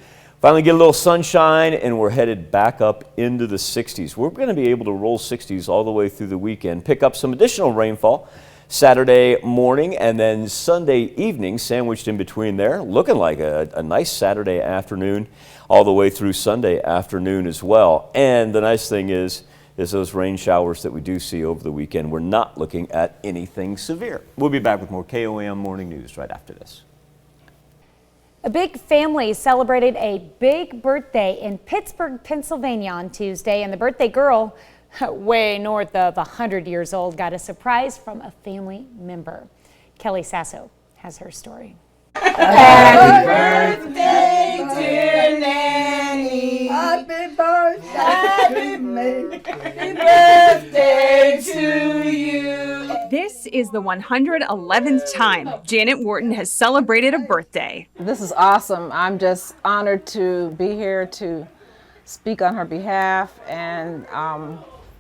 finally get a little sunshine and we're headed back up into the 60s. We're going to be able to roll 60s all the way through the weekend, pick up some additional rainfall Saturday morning and then Sunday evening sandwiched in between there, looking like a nice Saturday afternoon all the way through Sunday afternoon as well. And the nice thing is those rain showers that we do see over the weekend, we're not looking at anything severe. We'll be back with more KOAM Morning News right after this. A big family celebrated a big birthday in Pittsburgh, Pennsylvania on Tuesday, and the birthday girl, way north of 100 years old, got a surprise from a family member. Kelly Sasso has her story. Happy birthday, dear Nanny. Happy birthday to me. Happy birthday to you. This is the 111th time Janet Wharton has celebrated a birthday. This is awesome. I'm just honored to be here to speak on her behalf, and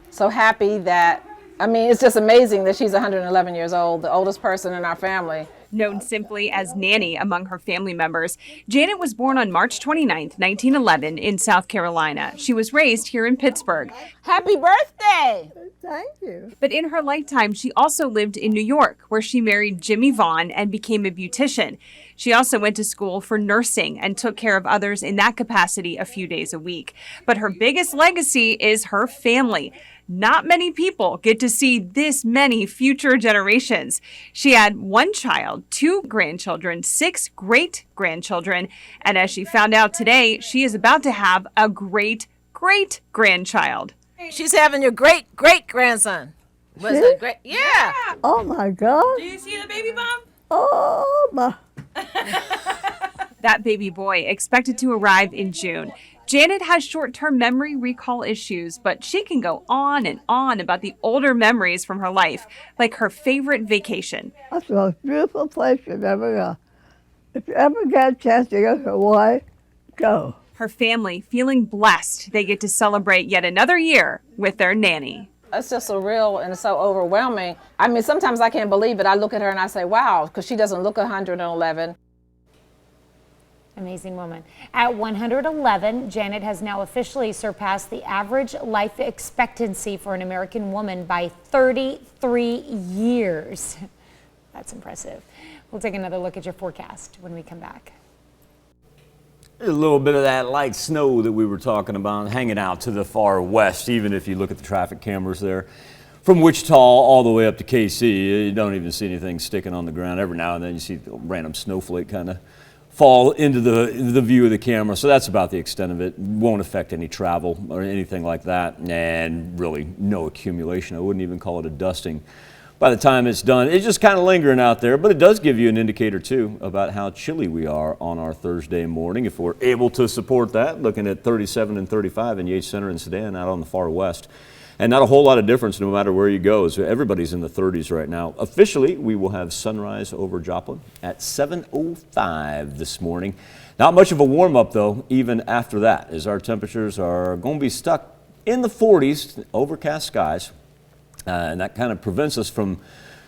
so happy that, it's just amazing that she's 111 years old, the oldest person in our family. Known simply as Nanny among her family members, Janet was born on March 29, 1911 in South Carolina. She was raised here in Pittsburgh. Happy birthday! Thank you. But in her lifetime, she also lived in New York, where she married Jimmy Vaughn and became a beautician. She also went to school for nursing and took care of others in that capacity a few days a week. But her biggest legacy is her family. Not many people get to see this many future generations. She had one child, 2 grandchildren, 6 great-grandchildren, and as she found out today, she is about to have a great-great-grandchild. She's having your great-great-grandson. Was it great? Yeah. Oh my God. Do you see the baby bump? Oh my. That baby boy expected to arrive in June. Janet has short-term memory recall issues, but she can go on and on about the older memories from her life, like her favorite vacation. That's the most beautiful place you've ever gone. If you ever get a chance to go to Hawaii, go. Her family feeling blessed they get to celebrate yet another year with their nanny. It's just surreal and so overwhelming. Sometimes I can't believe it. I look at her and I say, wow, because she doesn't look 111. Amazing woman. At 111, Janet has now officially surpassed the average life expectancy for an American woman by 33 years. That's impressive. We'll take another look at your forecast when we come back. A little bit of that light snow that we were talking about hanging out to the far west, even if you look at the traffic cameras there. from Wichita all the way up to KC. You don't even see anything sticking on the ground. Every now and then you see a random snowflake kind of fall into the view of the camera. So that's about the extent of it. Won't affect any travel or anything like that, and really no accumulation. I wouldn't even call it a dusting. By the time it's done, it's just kind of lingering out there, but it does give you an indicator too about how chilly we are on our Thursday morning. If we're able to support that, looking at 37 and 35 in Yates Center and Sedan out on the far west. And not a whole lot of difference no matter where you go. So everybody's in the 30s right now. Officially, we will have sunrise over Joplin at 7:05 this morning. Not much of a warm up though, even after that, as our temperatures are going to be stuck in the 40s, overcast skies. And that kind of prevents us from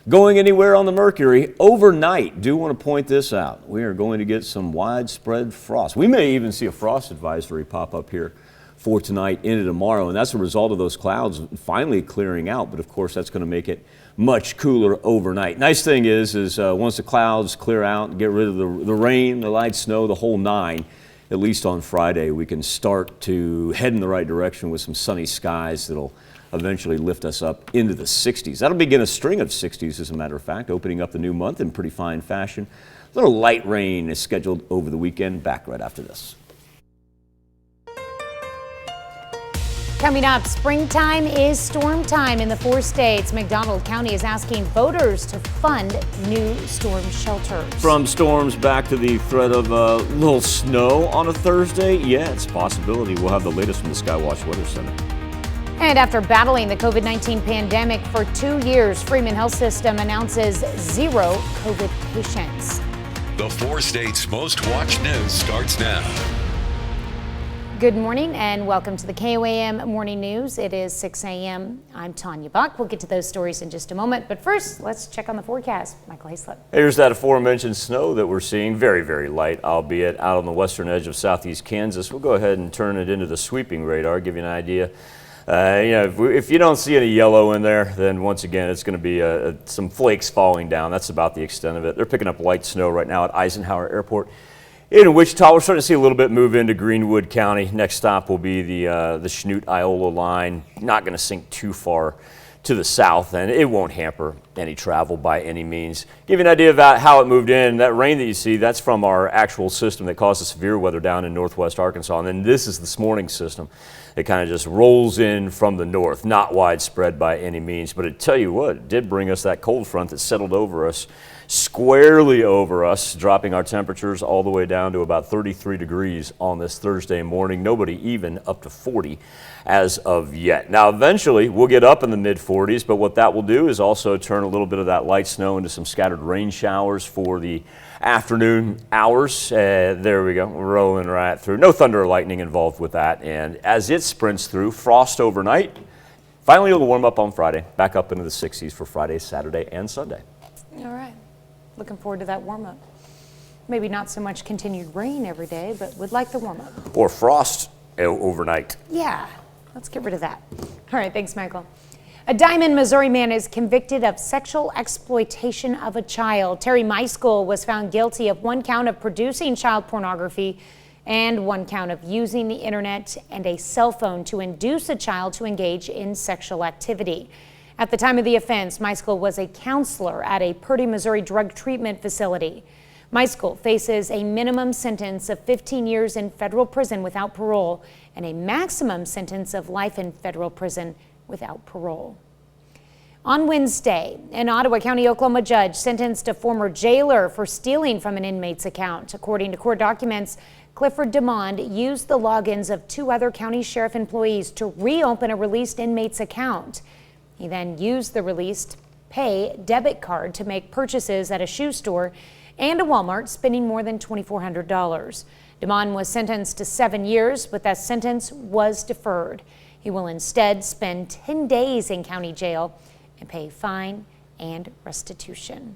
going anywhere on the mercury. Overnight, do want to point this out. We are going to get some widespread frost. We may even see a frost advisory pop up here for tonight into tomorrow, and that's a result of those clouds finally clearing out. But of course, that's going to make it much cooler overnight. Nice thing is once the clouds clear out, get rid of the rain, the light snow, the whole nine, at least on Friday, we can start to head in the right direction with some sunny skies that'll eventually lift us up into the 60s. That'll begin a string of 60s, as a matter of fact, opening up the new month in pretty fine fashion. A little light rain is scheduled over the weekend. Back right after this. Coming up, springtime is storm time in the 4 states. McDonald County is asking voters to fund new storm shelters. From storms back to the threat of a little snow on a Thursday, yeah, it's a possibility. We'll have the latest from the Skywatch Weather Center. And after battling the COVID-19 pandemic for 2 years, Freeman Health System announces 0 COVID patients. The 4 states' most watched news starts now. Good morning and welcome to the KOAM Morning News. It is 6 a.m. I'm Tanya Buck. We'll get to those stories in just a moment. But first, let's check on the forecast. Michael Hayslip. Here's that aforementioned snow that we're seeing. Very, very light, albeit out on the western edge of southeast Kansas. We'll go ahead and turn it into the sweeping radar, give you an idea. If you don't see any yellow in there, then once again, it's going to be some flakes falling down. That's about the extent of it. They're picking up light snow right now at Eisenhower Airport. In Wichita, we're starting to see a little bit move into Greenwood County. Next stop will be the Schnute-Iola line. Not going to sink too far to the south, and it won't hamper any travel by any means. Give you an idea about how it moved in. That rain that you see, that's from our actual system that caused the severe weather down in northwest Arkansas. And then this is this morning's system. It kind of just rolls in from the north, not widespread by any means. But I tell you what, it did bring us that cold front that settled over us, squarely over us, dropping our temperatures all the way down to about 33 degrees on this Thursday morning. Nobody even up to 40 as of yet. Now, eventually, we'll get up in the mid-40s, but what that will do is also turn a little bit of that light snow into some scattered rain showers for the afternoon hours. There we go, rolling right through. No thunder or lightning involved with that. And as it sprints through, frost overnight. Finally, it'll warm up on Friday, back up into the 60s for Friday, Saturday, and Sunday. All right. Looking forward to that warm-up. Maybe not so much continued rain every day, but would like the warm-up. Or frost overnight. Yeah, let's get rid of that. All right, thanks, Michael. A Diamond, Missouri man is convicted of sexual exploitation of a child. Terry Meiskell was found guilty of 1 count of producing child pornography and 1 count of using the internet and a cell phone to induce a child to engage in sexual activity. At the time of the offense, Meiskell was a counselor at a Purdy, Missouri drug treatment facility. Meiskell faces a minimum sentence of 15 years in federal prison without parole and a maximum sentence of life in federal prison without parole. On Wednesday, an Ottawa County, Oklahoma judge sentenced a former jailer for stealing from an inmate's account. According to court documents, Clifford DeMond used the logins of 2 other county sheriff employees to reopen a released inmate's account. He then used the released pay debit card to make purchases at a shoe store and a Walmart, spending more than $2,400. DeMond was sentenced to 7 years, but that sentence was deferred. He will instead spend 10 days in county jail and pay fine and restitution.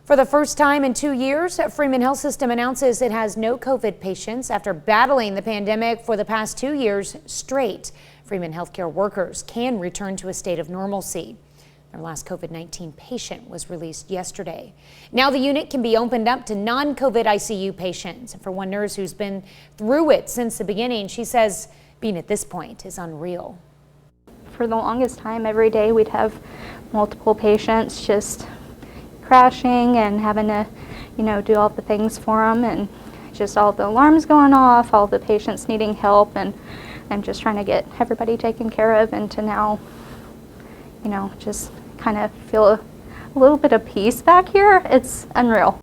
For the first time in 2 years, Freeman Health System announces it has no COVID patients after battling the pandemic for the past 2 years straight. Freeman healthcare workers can return to a state of normalcy. Their last COVID-19 patient was released yesterday. Now the unit can be opened up to non-COVID ICU patients. And for one nurse who's been through it since the beginning, she says being at this point is unreal. For the longest time, every day we'd have multiple patients just crashing and having to, do all the things for them, and just all the alarms going off, all the patients needing help, and just trying to get everybody taken care of, and to now, just kind of feel a little bit of peace back here. It's unreal.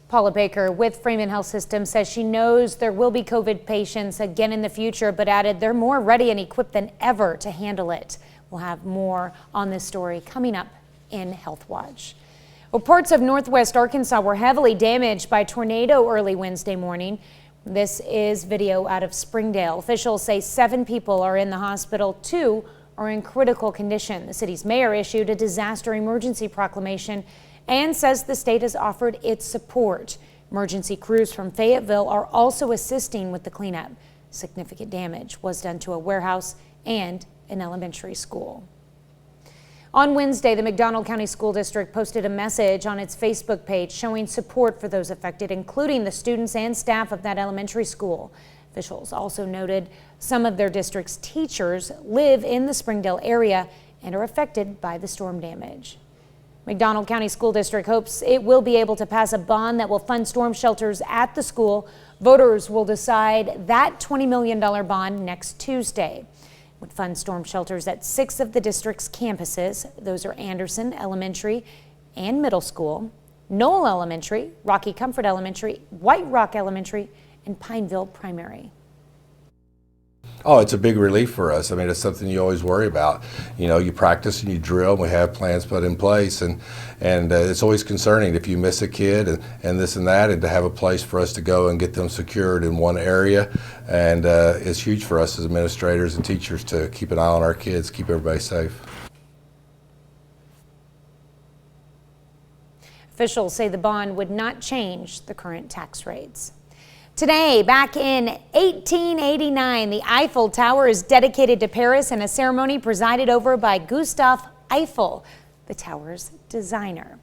Paula Baker with Freeman Health System says she knows there will be COVID patients again in the future, but added they're more ready and equipped than ever to handle it. We'll have more on this story coming up in Health Watch. Well, parts of northwest Arkansas were heavily damaged by a tornado early Wednesday morning. This is video out of Springdale. Officials say 7 people are in the hospital, 2 are in critical condition. The city's mayor issued a disaster emergency proclamation and says the state has offered its support. Emergency crews from Fayetteville are also assisting with the cleanup. Significant damage was done to a warehouse and an elementary school. On Wednesday, the McDonald County School District posted a message on its Facebook page showing support for those affected, including the students and staff of that elementary school. Officials also noted some of their district's teachers live in the Springdale area and are affected by the storm damage. McDonald County School District hopes it will be able to pass a bond that will fund storm shelters at the school. Voters will decide that $20 million bond next Tuesday. It would fund storm shelters at 6 of the district's campuses. Those are Anderson Elementary and Middle School, Knoll Elementary, Rocky Comfort Elementary, White Rock Elementary, and Pineville Primary. Oh, it's a big relief for us. I mean, it's something you always worry about. You practice and you drill, and we have plans put in place, and it's always concerning if you miss a kid and this and that, and to have a place for us to go and get them secured in one area. And it's huge for us as administrators and teachers to keep an eye on our kids, keep everybody safe. Officials say the bond would not change the current tax rates. Today, back in 1889, the Eiffel Tower is dedicated to Paris in a ceremony presided over by Gustave Eiffel, the tower's designer.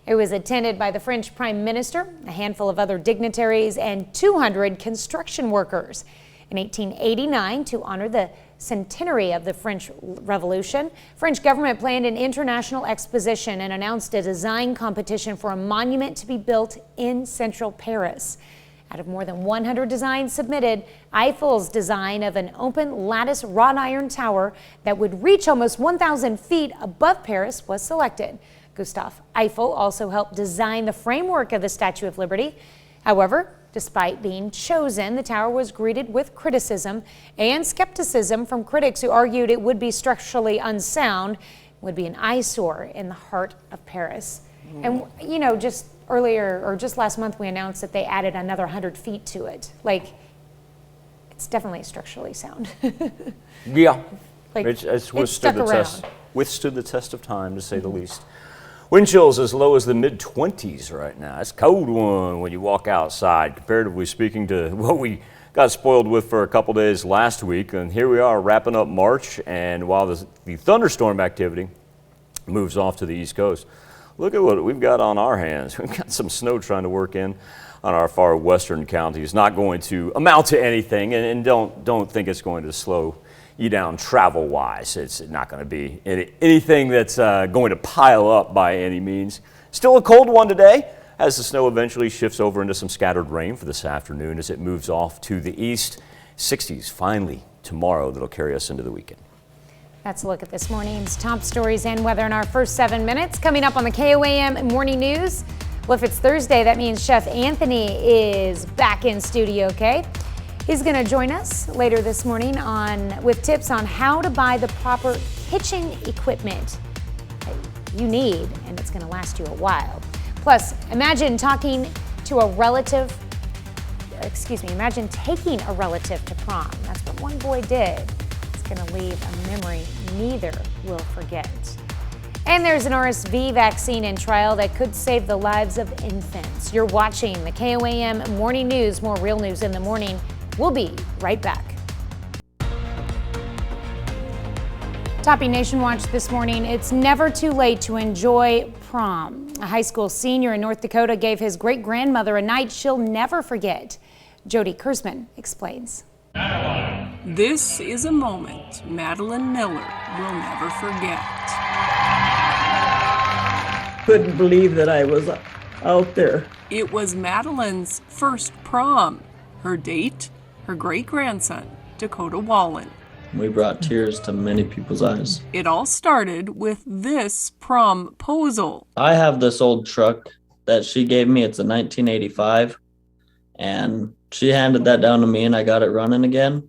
It was attended by the French Prime Minister, a handful of other dignitaries, and 200 construction workers. In 1889, to honor the centenary of the French Revolution, French government planned an international exposition and announced a design competition for a monument to be built in central Paris. Out of more than 100 designs submitted, Eiffel's design of an open lattice wrought iron tower that would reach almost 1,000 feet above Paris was selected. Gustave Eiffel also helped design the framework of the Statue of Liberty. However, despite being chosen, the tower was greeted with criticism and skepticism from critics who argued it would be structurally unsound, would be an eyesore in the heart of Paris. And, just earlier or just last month, we announced that they added another 100 feet to it. It's definitely structurally sound. Yeah, it's withstood the test of time, to say the least. Wind chills as low as the mid-20s right now. It's a cold one when you walk outside, comparatively speaking to what we got spoiled with for a couple days last week. And here we are wrapping up March, and while the thunderstorm activity moves off to the East Coast, look at what we've got on our hands. We've got some snow trying to work in on our far western counties. Not going to amount to anything, and don't think it's going to slow you down travel-wise. It's not going to be anything that's going to pile up by any means. Still a cold one today, as the snow eventually shifts over into some scattered rain for this afternoon as it moves off to the east. 60s finally tomorrow, that'll carry us into the weekend. That's a look at this morning's top stories and weather in our first 7 minutes. Coming up on the KOAM Morning News. Well, if it's Thursday, that means Chef Anthony is back in studio, okay? He's going to join us later this morning with tips on how to buy the proper kitchen equipment that you need, and it's going to last you a while. Plus, imagine taking a relative to prom. That's what one boy did. It's going to leave a memory neither will forget. And there's an RSV vaccine in trial that could save the lives of infants. You're watching the KOAM Morning News. More real news in the morning. We'll be right back. Topping Nation Watch this morning, it's never too late to enjoy prom. A high school senior in North Dakota gave his great-grandmother a night she'll never forget. Jody Kurzman explains. This is a moment Madeline Miller will never forget. Couldn't believe that I was out there. It was Madeline's first prom. Her date, her great-grandson, Dakota Wallen. We brought tears to many people's eyes. It all started with this promposal. I have this old truck that she gave me. It's a 1985. And she handed that down to me and I got it running again.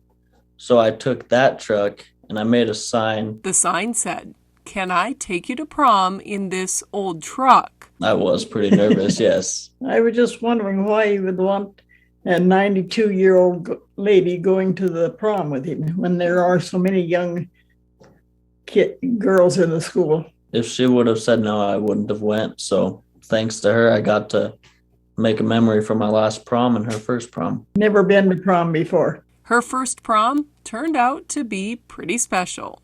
So I took that truck and I made a sign. The sign said, "Can I take you to prom in this old truck?" I was pretty nervous, yes. I was just wondering why he would want a 92-year-old lady going to the prom with him when there are so many young girls in the school. If she would have said no, I wouldn't have went. So thanks to her, I got to make a memory for my last prom and her first prom. Never been to prom before. Her first prom turned out to be pretty special.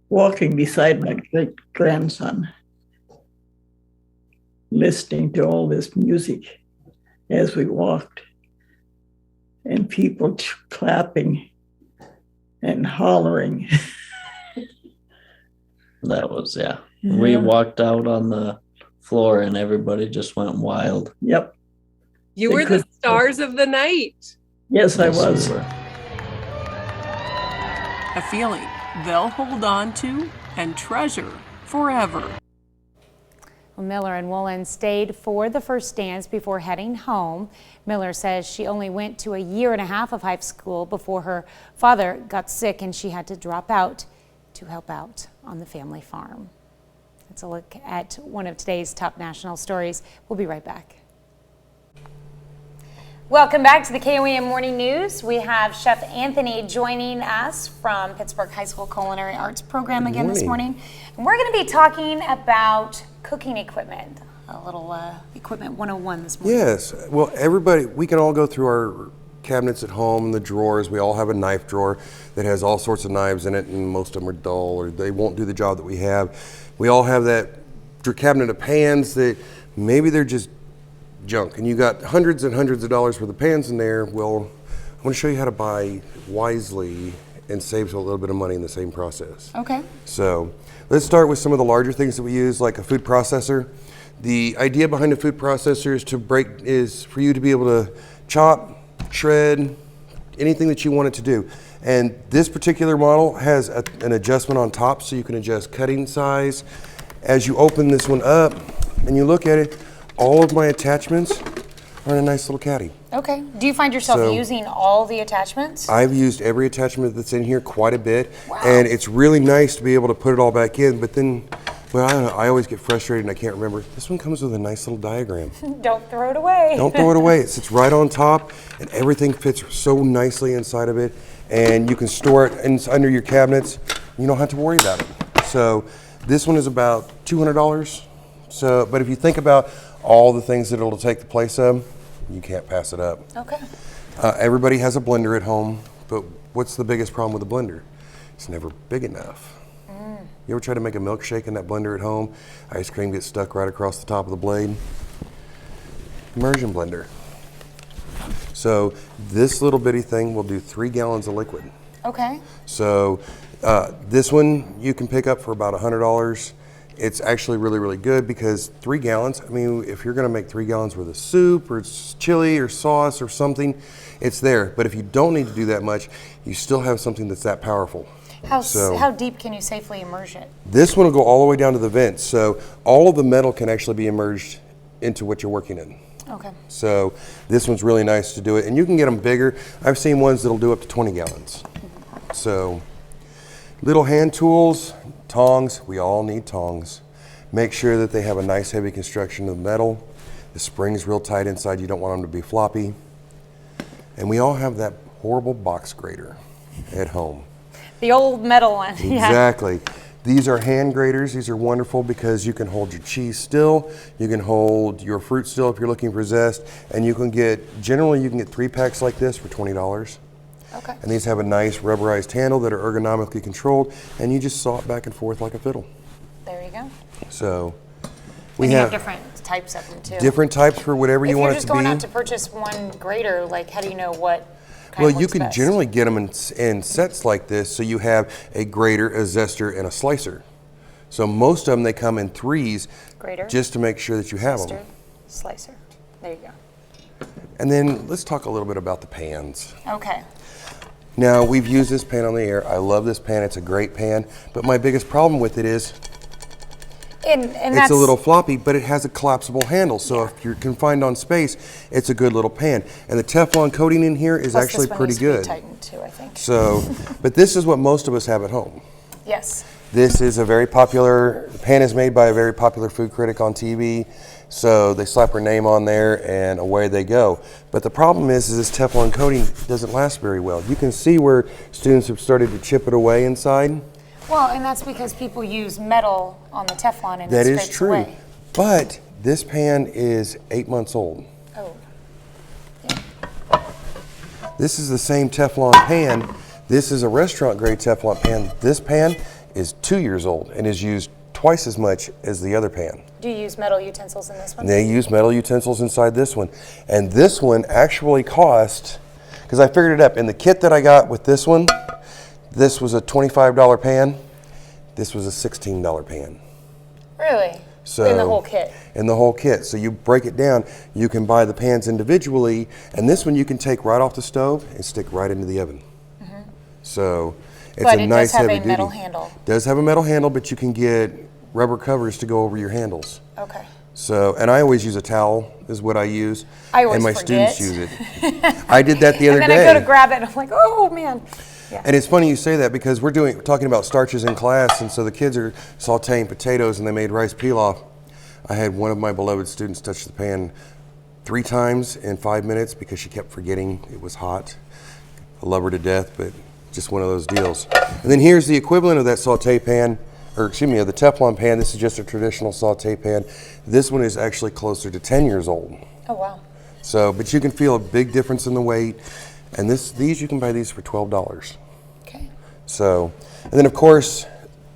Walking beside my great-grandson, listening to all this music as we walked, and people clapping and hollering. That was, yeah. We walked out on the floor and everybody just went wild. Yep. You were the stars of the night. Yes, I was. A feeling they'll hold on to and treasure forever. Well, Miller and Wallen stayed for the first dance before heading home. Miller says she only went to a year and a half of high school before her father got sick and she had to drop out to help out on the family farm. Let's a look at one of today's top national stories. We'll be right back. Welcome back to the KOAM Morning News. We have Chef Anthony joining us from Pittsburgh High School Culinary Arts Program again this morning. And we're going to be talking about cooking equipment, a little equipment 101 this morning. Yes, well, everybody, we can all go through our cabinets at home, the drawers. We all have a knife drawer that has all sorts of knives in it, and most of them are dull or they won't do the job that we have. We all have that cabinet of pans that maybe they're just junk, and you got hundreds and hundreds of dollars worth of pans in there. Well, I want to show you how to buy wisely and save a little bit of money in the same process. Okay. So let's start with some of the larger things that we use, like a food processor. The idea behind a food processor is for you to be able to chop, shred, anything that you want it to do. And this particular model has an adjustment on top, so you can adjust cutting size. As you open this one up and you look at it, all of my attachments are in a nice little caddy. Okay. Do you find yourself using all the attachments? I've used every attachment that's in here quite a bit, and it's really nice to be able to put it all back in, but then, well, I don't know, I always get frustrated and I can't remember. This one comes with a nice little diagram. Don't throw it away. Don't throw it away. It sits right on top, and everything fits so nicely inside of it, and you can store it under your cabinets. You don't have to worry about it. So this one is about $200. So, but if you think about all the things that it'll take the place of, you can't pass it up. Okay. Everybody has a blender at home, but what's the biggest problem with a blender? It's never big enough. You ever try to make a milkshake in that blender at home? Ice cream gets stuck right across the top of the blade. Immersion blender. So this little bitty thing will do 3 gallons of liquid. Okay. So this one you can pick up for about $100. It's actually really, really good because 3 gallons, I mean, if you're gonna make 3 gallons worth of soup or chili or sauce or something, it's there. But if you don't need to do that much, you still have something that's that powerful. How deep can you safely immerse it? This one will go all the way down to the vents. So all of the metal can actually be immersed into what you're working in. Okay. So this one's really nice to do it. And you can get them bigger. I've seen ones that'll do up to 20 gallons. So little hand tools, tongs, we all need tongs. Make sure that they have a nice heavy construction of metal. The spring's real tight inside, you don't want them to be floppy. And we all have that horrible box grater at home. The old metal one. Exactly. These are hand graters. These are wonderful because you can hold your cheese still, you can hold your fruit still if you're looking for zest, and you can get, generally you can get 3 packs like this for $20. Okay. And these have a nice rubberized handle that are ergonomically controlled, and you just saw it back and forth like a fiddle. There you go. So we have different types of them too. Different types for whatever you want it to be. If you're just going out to purchase one grater, like how do you know what Well, you can generally get them in sets like this, so you have a grater, a zester, and a slicer. So most of them, they come in 3s, Grater, just to make sure that you have zester, them. Slicer. There you go. And then let's talk a little bit about the pans. Okay. Now, we've used this pan on the air. I love this pan. It's a great pan. But my biggest problem with it is it's a little floppy, but it has a collapsible handle. So if you're confined on space, it's a good little pan. And the Teflon coating in here is actually pretty good. This one needs to be tightened too, I think. So, but this is what most of us have at home. Yes. This is a very popular, the pan is made by a very popular food critic on TV. So they slap her name on there and away they go. But the problem is this Teflon coating doesn't last very well. You can see where students have started to chip it away inside. Well, and that's because people use metal on the Teflon and That it is scrapes true. away. But this pan is 8 months old. Oh. This is the same Teflon pan. This is a restaurant grade Teflon pan. This pan is 2 years old and is used twice as much as the other pan. Do you use metal utensils in this one? They use metal utensils inside this one. And this one actually cost, because I figured it up, in the kit that I got with this one, this was a $25 pan. This was a $16 pan. Really? So, in the whole kit? In the whole kit. So you break it down, you can buy the pans individually, and this one you can take right off the stove and stick right into the oven. So it's But a it nice does have heavy a duty. metal handle. Does have a metal handle, but you can get rubber covers to go over your handles. Okay. So, and I always use a towel is what I use. I always and my forget. students use it. I did that the other and day. then I go to grab it and I'm like, oh man. Yeah. And it's funny you say that because we're talking about starches in class, and so the kids are sauteing potatoes and they made rice pilaf. I had one of my beloved students touch the pan 3 times in 5 minutes because she kept forgetting it was hot. I love her to death, but just one of those deals. And then here's the equivalent of that saute pan, or excuse me, of the Teflon pan. This is just a traditional saute pan. This one is actually closer to 10 years old. Oh wow. So, but you can feel a big difference in the weight. And these you can buy these for $12. Okay. So, and then of course,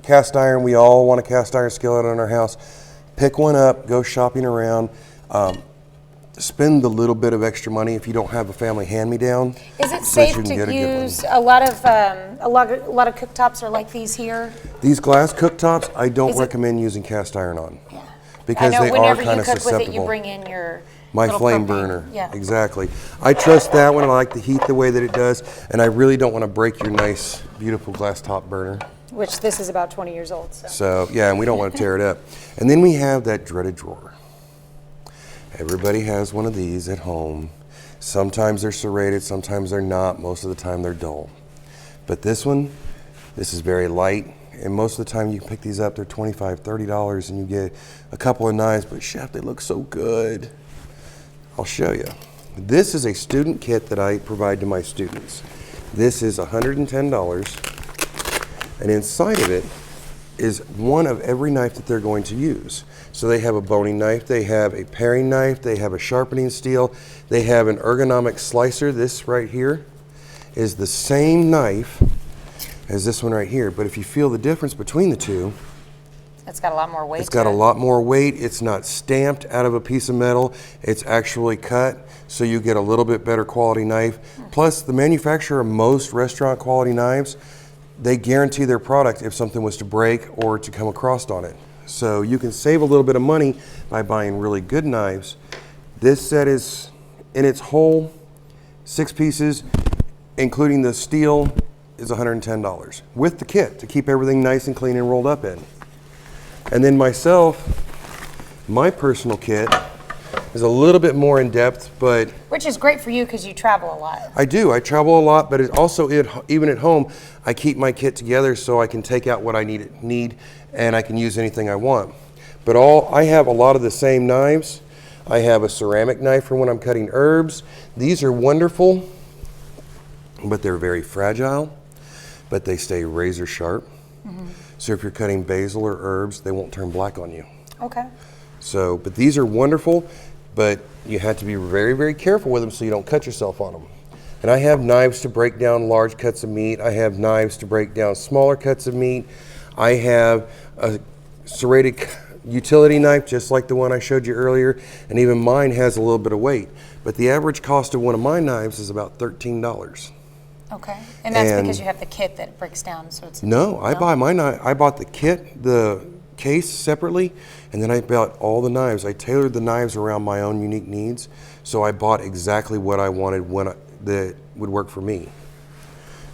cast iron. We all want a cast iron skillet in our house. Pick one up, go shopping around. Spend a little bit of extra money if you don't have a family hand-me-down. Is it so that safe you can to get a good one. use a lot of cooktops are like these here? These glass cooktops, I don't Is it- recommend using cast iron on. Yeah. Because I know they are whenever kind you of cook susceptible. with it, you bring in your My little flame propane. burner. Yeah. Exactly. I trust that one. I like the heat the way that it does, and I really don't want to break your nice, beautiful glass top burner. Which this is about 20 years old. So. So, yeah, and we don't want to tear it up. And then we have that dreaded drawer. Everybody has one of these at home. Sometimes they're serrated, sometimes they're not. Most of the time they're dull. But this one, this is very light. And most of the time you can pick these up, they're $25, $30, and you get a couple of knives. But chef, they look so good. I'll show you. This is a student kit that I provide to my students. This is $110. And inside of it is one of every knife that they're going to use. So they have a boning knife, they have a paring knife, they have a sharpening steel, they have an ergonomic slicer. This right here is the same knife as this one right here, but if you feel the difference between the two, It's got a lot more weight. it's got a lot more weight. It's not stamped out of a piece of metal. It's actually cut, so you get a little bit better quality knife. Plus, the manufacturer of most restaurant quality knives, they guarantee their product if something was to break or to come across on it. So you can save a little bit of money by buying really good knives. This set is in its whole 6 pieces, including the steel, is $110 with the kit to keep everything nice and clean and rolled up in. And then myself, my personal kit is a little bit more in depth, but Which is great for you because you travel a lot. I do. I travel a lot, but it also, even at home, I keep my kit together so I can take out what I need and I can use anything I want. But I have a lot of the same knives. I have a ceramic knife for when I'm cutting herbs. These are wonderful, but they're very fragile, but they stay razor sharp. So if you're cutting basil or herbs, they won't turn black on you. Okay. So, but these are wonderful, but you have to be very, very careful with them so you don't cut yourself on them. And I have knives to break down large cuts of meat. I have knives to break down smaller cuts of meat. I have a serrated utility knife just like the one I showed you earlier, and even mine has a little bit of weight. But the average cost of one of my knives is about $13. Okay, and that's because you have the kit that breaks down, so it's... No, I buy my knife. I bought the kit, the case separately, and then I bought all the knives. I tailored the knives around my own unique needs, so I bought exactly what I wanted that would work for me.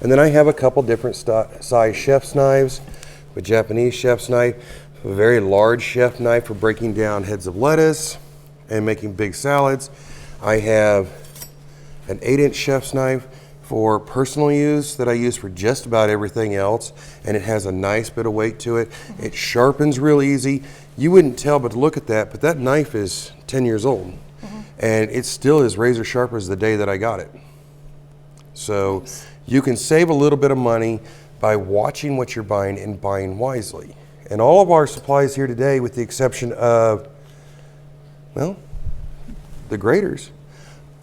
And then I have a couple different size chef's knives, a Japanese chef's knife, a very large chef knife for breaking down heads of lettuce and making big salads. I have an 8-inch chef's knife for personal use that I use for just about everything else, and it has a nice bit of weight to it. It sharpens real easy. You wouldn't tell but to look at that, but that knife is 10 years old, and it still is razor sharp as the day that I got it. So you can save a little bit of money by watching what you're buying and buying wisely. And all of our supplies here today, with the exception of, well, the graters,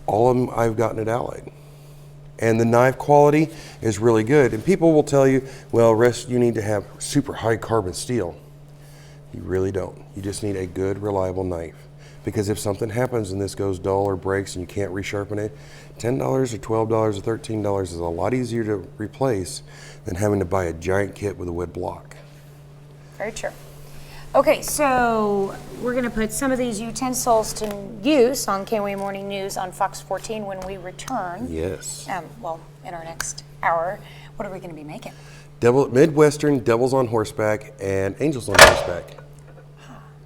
all of them I've gotten at Allied. And the knife quality is really good. And people will tell you, well, Russ, you need to have super high carbon steel. You really don't. You just need a good, reliable knife. Because if something happens and this goes dull or breaks and you can't resharpen it, $10 or $12 or $13 is a lot easier to replace than having to buy a giant kit with a wood block. Very true. Okay, so we're going to put some of these utensils to use on KOA Morning News on Fox 14 when we return. Yes. Well, in our next hour. What are we going to be making? Midwestern Devils on Horseback and Angels on Horseback.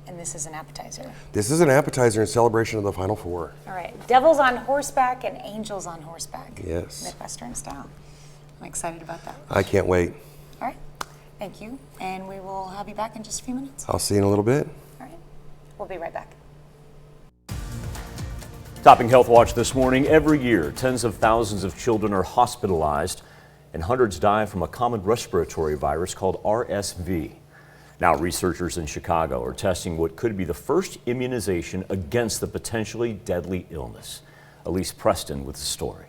And this is an appetizer. This is an appetizer in celebration of the Final Four. All right, Devils on Horseback and Angels on Horseback. Yes. Midwestern style. I'm excited about that. I can't wait. All right, thank you. And we will have you back in just a few minutes. I'll see you in a little bit. All right, we'll be right back. Topping Health Watch this morning, every year tens of thousands of children are hospitalized and hundreds die from a common respiratory virus called RSV. Now researchers in Chicago are testing what could be the first immunization against the potentially deadly illness. Elise Preston with the story.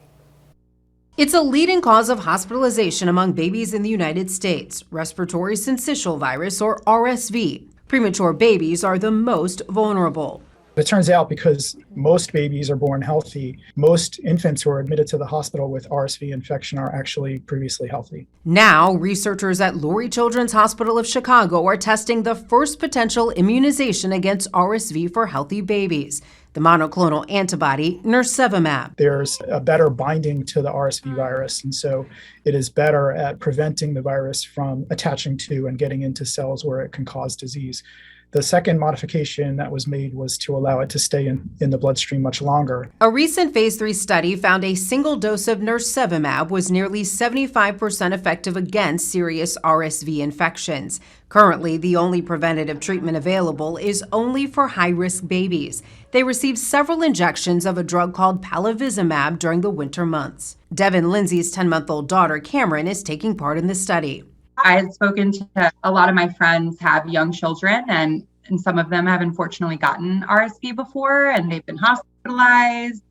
It's a leading cause of hospitalization among babies in the United States, respiratory syncytial virus, or RSV. Premature babies are the most vulnerable. It turns out because most babies are born healthy, most infants who are admitted to the hospital with RSV infection are actually previously healthy. Now, researchers at Lurie Children's Hospital of Chicago are testing the first potential immunization against RSV for healthy babies, the monoclonal antibody nirsevimab. There's a better binding to the RSV virus, and so it is better at preventing the virus from attaching to and getting into cells where it can cause disease. The second modification that was made was to allow it to stay in the bloodstream much longer. A recent phase 3 study found a single dose of nirsevimab was nearly 75% effective against serious RSV infections. Currently, the only preventative treatment available is only for high-risk babies. They received several injections of a drug called palivizumab during the winter months. Devin Lindsay's 10-month-old daughter, Cameron, is taking part in the study. I had spoken to a lot of my friends have young children, and some of them have unfortunately gotten RSV before, and they've been hospitalized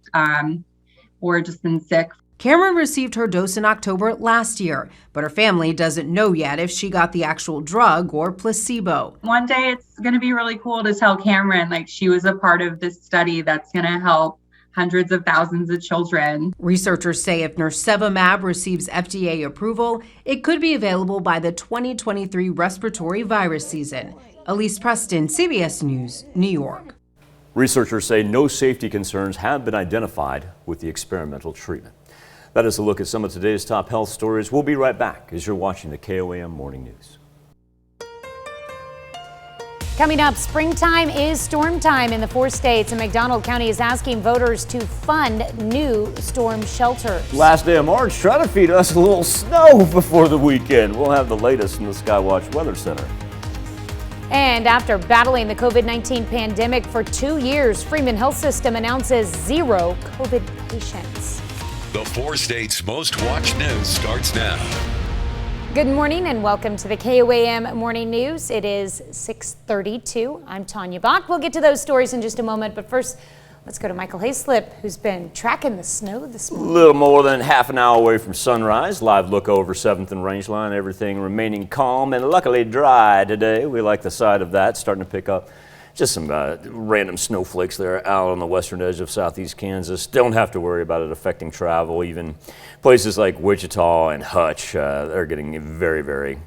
or just been sick. Cameron received her dose in October last year, but her family doesn't know yet if she got the actual drug or placebo. One day it's going to be really cool to tell Cameron like she was a part of this study that's going to help hundreds of thousands of children. Researchers say if nirsevimab receives FDA approval, it could be available by the 2023 respiratory virus season. Elise Preston, CBS News, New York. Researchers say no safety concerns have been identified with the experimental treatment. That is a look at some of today's top health stories. We'll be right back as you're watching the KOAM Morning News. Coming up, springtime is storm time in the 4 states, and McDonald County is asking voters to fund new storm shelters. Last day of March, try to feed us a little snow before the weekend. We'll have the latest in the Skywatch Weather Center. And after battling the COVID-19 pandemic for 2 years, Freeman Health System announces 0 COVID patients. The 4 states' most watched news starts now. Good morning and welcome to the KOAM Morning News. It is 6:32. I'm Tanya Bach. We'll get to those stories in just a moment, but first, Let's go to Michael Hayslip, who's been tracking the snow this A morning. little more than half an hour away from sunrise. Live look over 7th and Rangeline. Everything remaining calm and luckily dry today. We like the side of that. Starting to pick up just some random snowflakes there out on the western edge of southeast Kansas. Don't have to worry about it affecting travel. Even places like Wichita and Hutch, they're getting very, very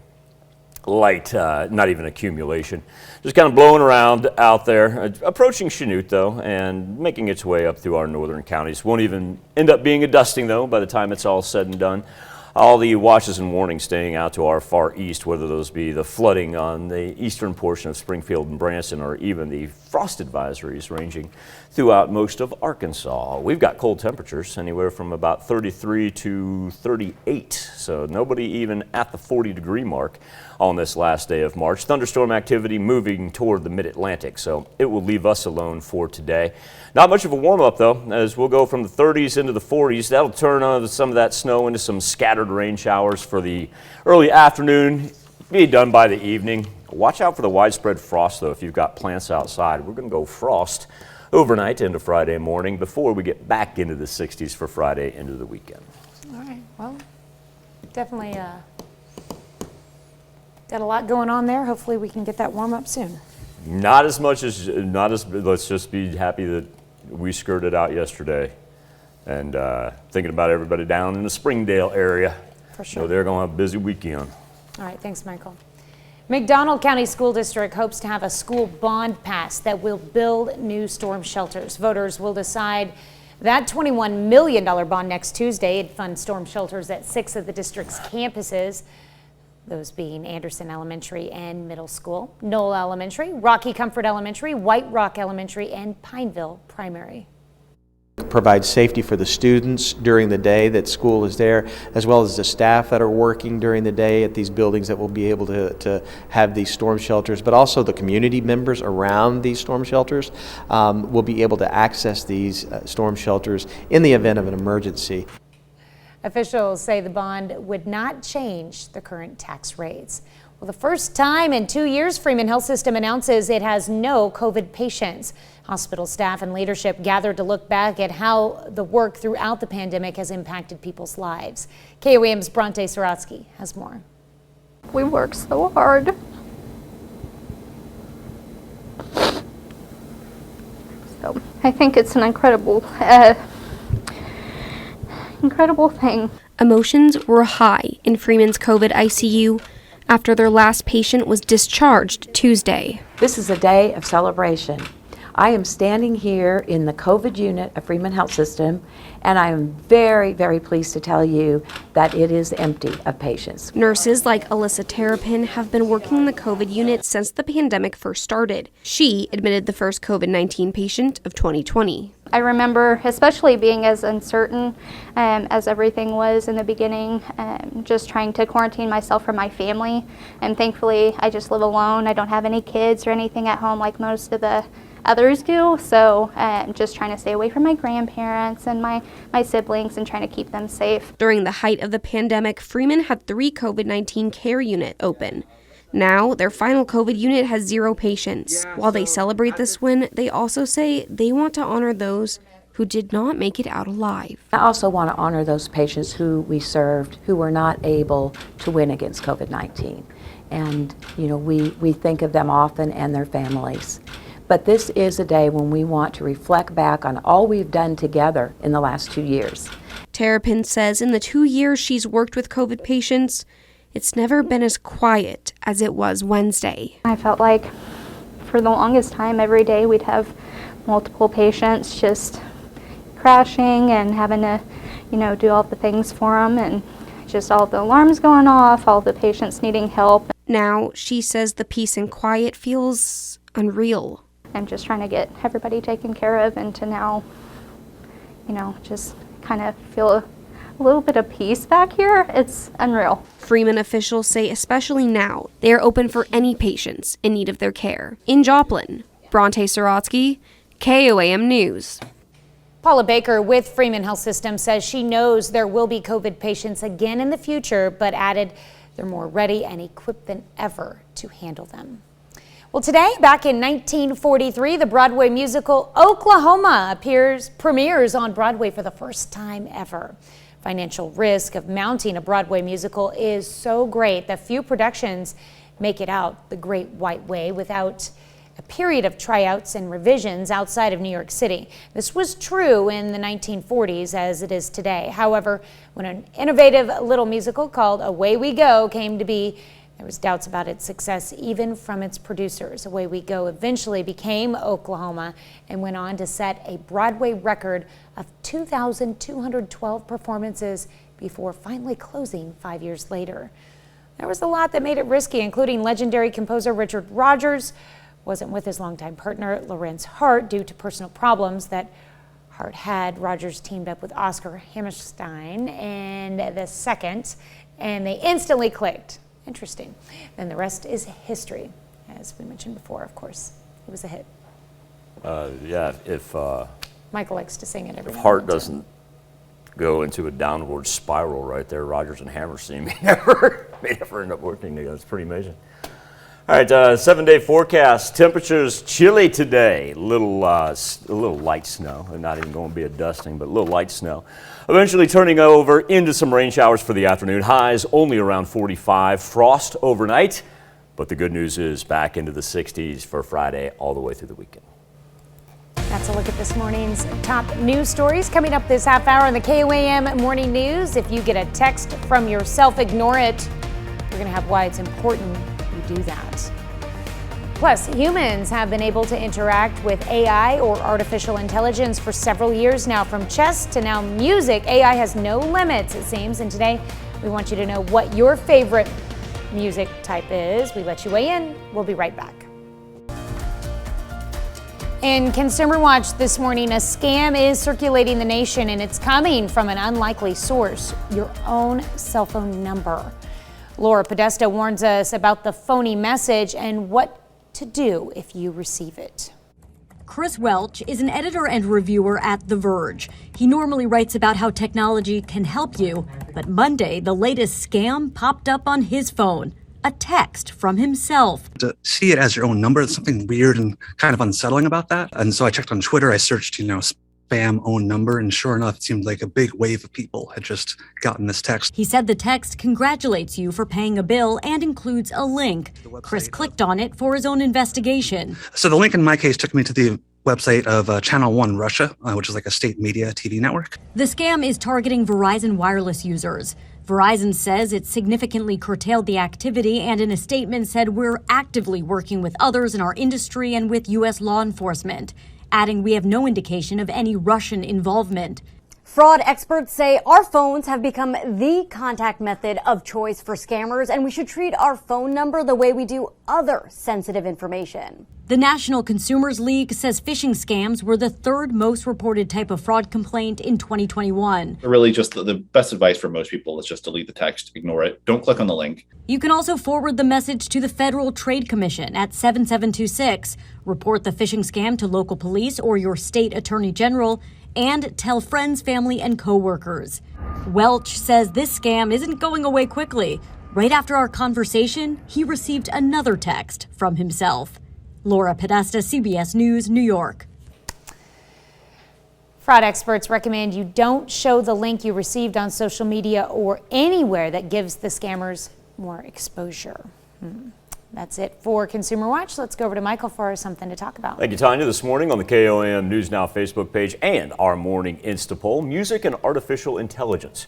light, not even accumulation. Just kind of blowing around out there, approaching Chanute though, and making its way up through our northern counties. Won't even end up being a dusting though by the time it's all said and done. All the watches and warnings staying out to our far east, whether those be the flooding on the eastern portion of Springfield and Branson, or even the frost advisories ranging throughout most of Arkansas. We've got cold temperatures anywhere from about 33 to 38, so nobody even at the 40-degree mark on this last day of March. Thunderstorm activity moving toward the mid-Atlantic, so it will leave us alone for today. Not much of a warm-up though, as we'll go from the 30s into the 40s. That'll turn on some of that snow into some scattered rain showers for the early afternoon, be done by the evening. Watch out for the widespread frost though if you've got plants outside. We're going to go frost overnight into Friday morning before we get back into the 60s for Friday into the weekend. All right, well, definitely got a lot going on there. Hopefully we can get that warm up soon. Let's just be happy that we skirted out yesterday, and thinking about everybody down in the Springdale area. For sure. So they're going to have a busy weekend. All right, thanks, Michael. McDonald County School District hopes to have a school bond passed that will build new storm shelters. Voters will decide that $21 million bond next Tuesday. It funds storm shelters at 6 of the district's campuses, those being Anderson Elementary and Middle School, Knoll Elementary, Rocky Comfort Elementary, White Rock Elementary, and Pineville Primary. Provide safety for the students during the day that school is there, as well as the staff that are working during the day at these buildings that will be able to have these storm shelters, but also the community members around these storm shelters will be able to access these storm shelters in the event of an emergency. Officials say the bond would not change the current tax rates. Well, the first time in 2 years, Freeman Health System announces it has no COVID patients. Hospital staff and leadership gathered to look back at how the work throughout the pandemic has impacted people's lives. KOAM's Bronte Sorotsky has more. We work so hard. So I think it's an incredible thing. Emotions were high in Freeman's COVID ICU after their last patient was discharged Tuesday. This is a day of celebration. I am standing here in the COVID unit of Freeman Health System, and I am very, very pleased to tell you that it is empty of patients. Nurses like Alyssa Terrapin have been working in the COVID unit since the pandemic first started. She admitted the first COVID-19 patient of 2020. I remember especially being as uncertain as everything was in the beginning, just trying to quarantine myself from my family. And thankfully, I just live alone. I don't have any kids or anything at home like most of the others do. So just trying to stay away from my grandparents and my siblings and trying to keep them safe. During the height of the pandemic, Freeman had 3 COVID-19 care units open. Now, their final COVID unit has 0 patients. While they celebrate this win, they also say they want to honor those who did not make it out alive. I also want to honor those patients who we served who were not able to win against COVID-19. And, you know, we think of them often and their families. But this is a day when we want to reflect back on all we've done together in the last 2 years. Terrapin says in the 2 years she's worked with COVID patients, it's never been as quiet as it was Wednesday. I felt like for the longest time, every day we'd have multiple patients just crashing and having to, do all the things for them, and just all the alarms going off, all the patients needing help. Now, she says the peace and quiet feels unreal. I'm just trying to get everybody taken care of, and to now, just kind of feel a little bit of peace back here. It's unreal. Freeman officials say especially now, they are open for any patients in need of their care. In Joplin, Bronte Sorotsky, KOAM News. Paula Baker with Freeman Health System says she knows there will be COVID patients again in the future, but added they're more ready and equipped than ever to handle them. Well, today, back in 1943, the Broadway musical Oklahoma premieres on Broadway for the first time ever. Financial risk of mounting a Broadway musical is so great that few productions make it out the Great White Way without a period of tryouts and revisions outside of New York City. This was true in the 1940s as it is today. However, when an innovative little musical called Away We Go came to be, there was doubts about its success even from its producers. Away We Go eventually became Oklahoma and went on to set a Broadway record of 2,212 performances before finally closing 5 years later. There was a lot that made it risky, including legendary composer Richard Rodgers wasn't with his longtime partner Lorenz Hart due to personal problems that Hart had. Rodgers teamed up with Oscar Hammerstein and the second, and they instantly clicked. Interesting. Then the rest is history. As we mentioned before, of course, it was a hit. Yeah, if Michael likes to sing it every if now Hart and then, doesn't go into a downward spiral right there, Rodgers and Hammerstein may never end up working together. It's pretty amazing. All right, 7-day forecast. Temperatures chilly today. A little light snow. Not even going to be a dusting, but a little light snow. Eventually turning over into some rain showers for the afternoon. Highs only around 45. Frost overnight. But the good news is back into the 60s for Friday all the way through the weekend. That's a look at this morning's top news stories. Coming up this half hour in the KOAM Morning News. If you get a text from yourself, ignore it. We're going to have why it's important you do that. Plus, humans have been able to interact with AI or artificial intelligence for several years now. From chess to now music, AI has no limits, it seems. And today, we want you to know what your favorite music type is. We let you weigh in. We'll be right back. In Consumer Watch this morning, a scam is circulating the nation, and it's coming from an unlikely source, your own cell phone number. Laura Podesta warns us about the phony message and what to do if you receive it. Chris Welch is an editor and reviewer at The Verge. He normally writes about how technology can help you, but Monday, the latest scam popped up on his phone. A text from himself. To see it as your own number, there's something weird and kind of unsettling about that. And so I checked on Twitter, I searched, spam own number, and sure enough, it seemed like a big wave of people had just gotten this text. He said the text congratulates you for paying a bill and includes a link. Chris clicked on it for his own investigation. So the link in my case took me to the website of Channel 1 Russia, which is like a state media TV network. The scam is targeting Verizon wireless users. Verizon says it significantly curtailed the activity and in a statement said we're actively working with others in our industry and with U.S. law enforcement, adding we have no indication of any Russian involvement. Fraud experts say our phones have become the contact method of choice for scammers, and we should treat our phone number the way we do other sensitive information. The National Consumers League says phishing scams were the third most reported type of fraud complaint in 2021. Really, just the best advice for most people is just delete the text, ignore it, don't click on the link. You can also forward the message to the Federal Trade Commission at 7726. Report the phishing scam to local police or your state attorney general, and tell friends, family, and coworkers. Welch says this scam isn't going away quickly. Right after our conversation, he received another text from himself. Laura Podesta, CBS News, New York. Fraud experts recommend you don't show the link you received on social media or anywhere that gives the scammers more exposure. That's it for Consumer Watch. Let's go over to Michael for something to talk about. Thank you, Tanya. This morning on the KOAM News Now Facebook page and our morning Insta poll, music and artificial intelligence.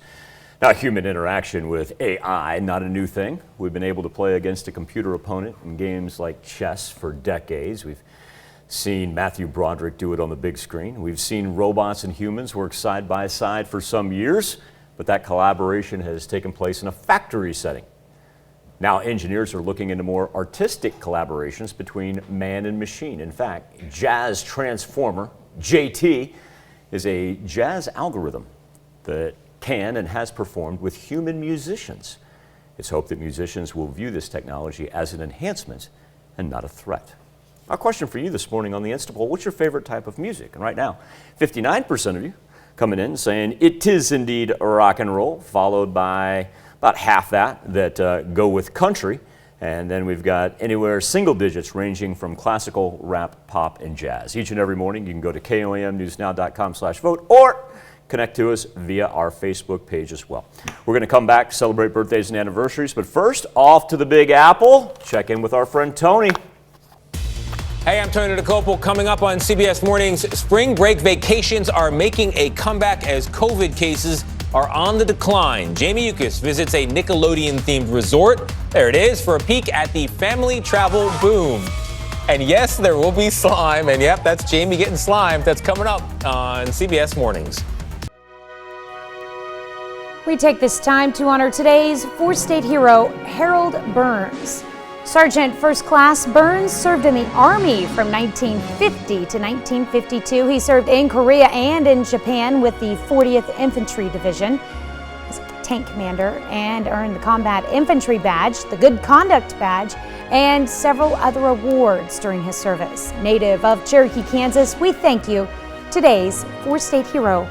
Now, human interaction with AI, not a new thing. We've been able to play against a computer opponent in games like chess for decades. We've seen Matthew Broderick do it on the big screen. We've seen robots and humans work side by side for some years, but that collaboration has taken place in a factory setting. Now, engineers are looking into more artistic collaborations between man and machine. In fact, Jazz Transformer, JT, is a jazz algorithm that can and has performed with human musicians. It's hoped that musicians will view this technology as an enhancement and not a threat. Our question for you this morning on the Insta poll, what's your favorite type of music? And right now, 59% of you coming in saying it is indeed rock and roll, followed by about half that go with country, And then we've got anywhere single digits ranging from classical, rap, pop, and jazz. Each and every morning you can go to KOAMnewsnow.com/vote or connect to us via our Facebook page as well. We're going to come back, celebrate birthdays and anniversaries, but first, off to the Big Apple. Check in with our friend Tony. Hey, I'm Tony DeCopel. Coming up on CBS Mornings, spring break vacations are making a comeback as COVID cases are on the decline. Jamie Yuccas visits a Nickelodeon-themed resort. There it is for a peek at the family travel boom. And yes, there will be slime. And yep, that's Jamie getting slimed. That's coming up on CBS Mornings. We take this time to honor today's four-state hero, Harold Burns. Sergeant First Class Burns served in the Army from 1950 to 1952. He served in Korea and in Japan with the 40th Infantry Division as tank commander and earned the Combat Infantry Badge, the Good Conduct Badge, and several other awards during his service. Native of Cherokee, Kansas, we thank you, today's four-state hero,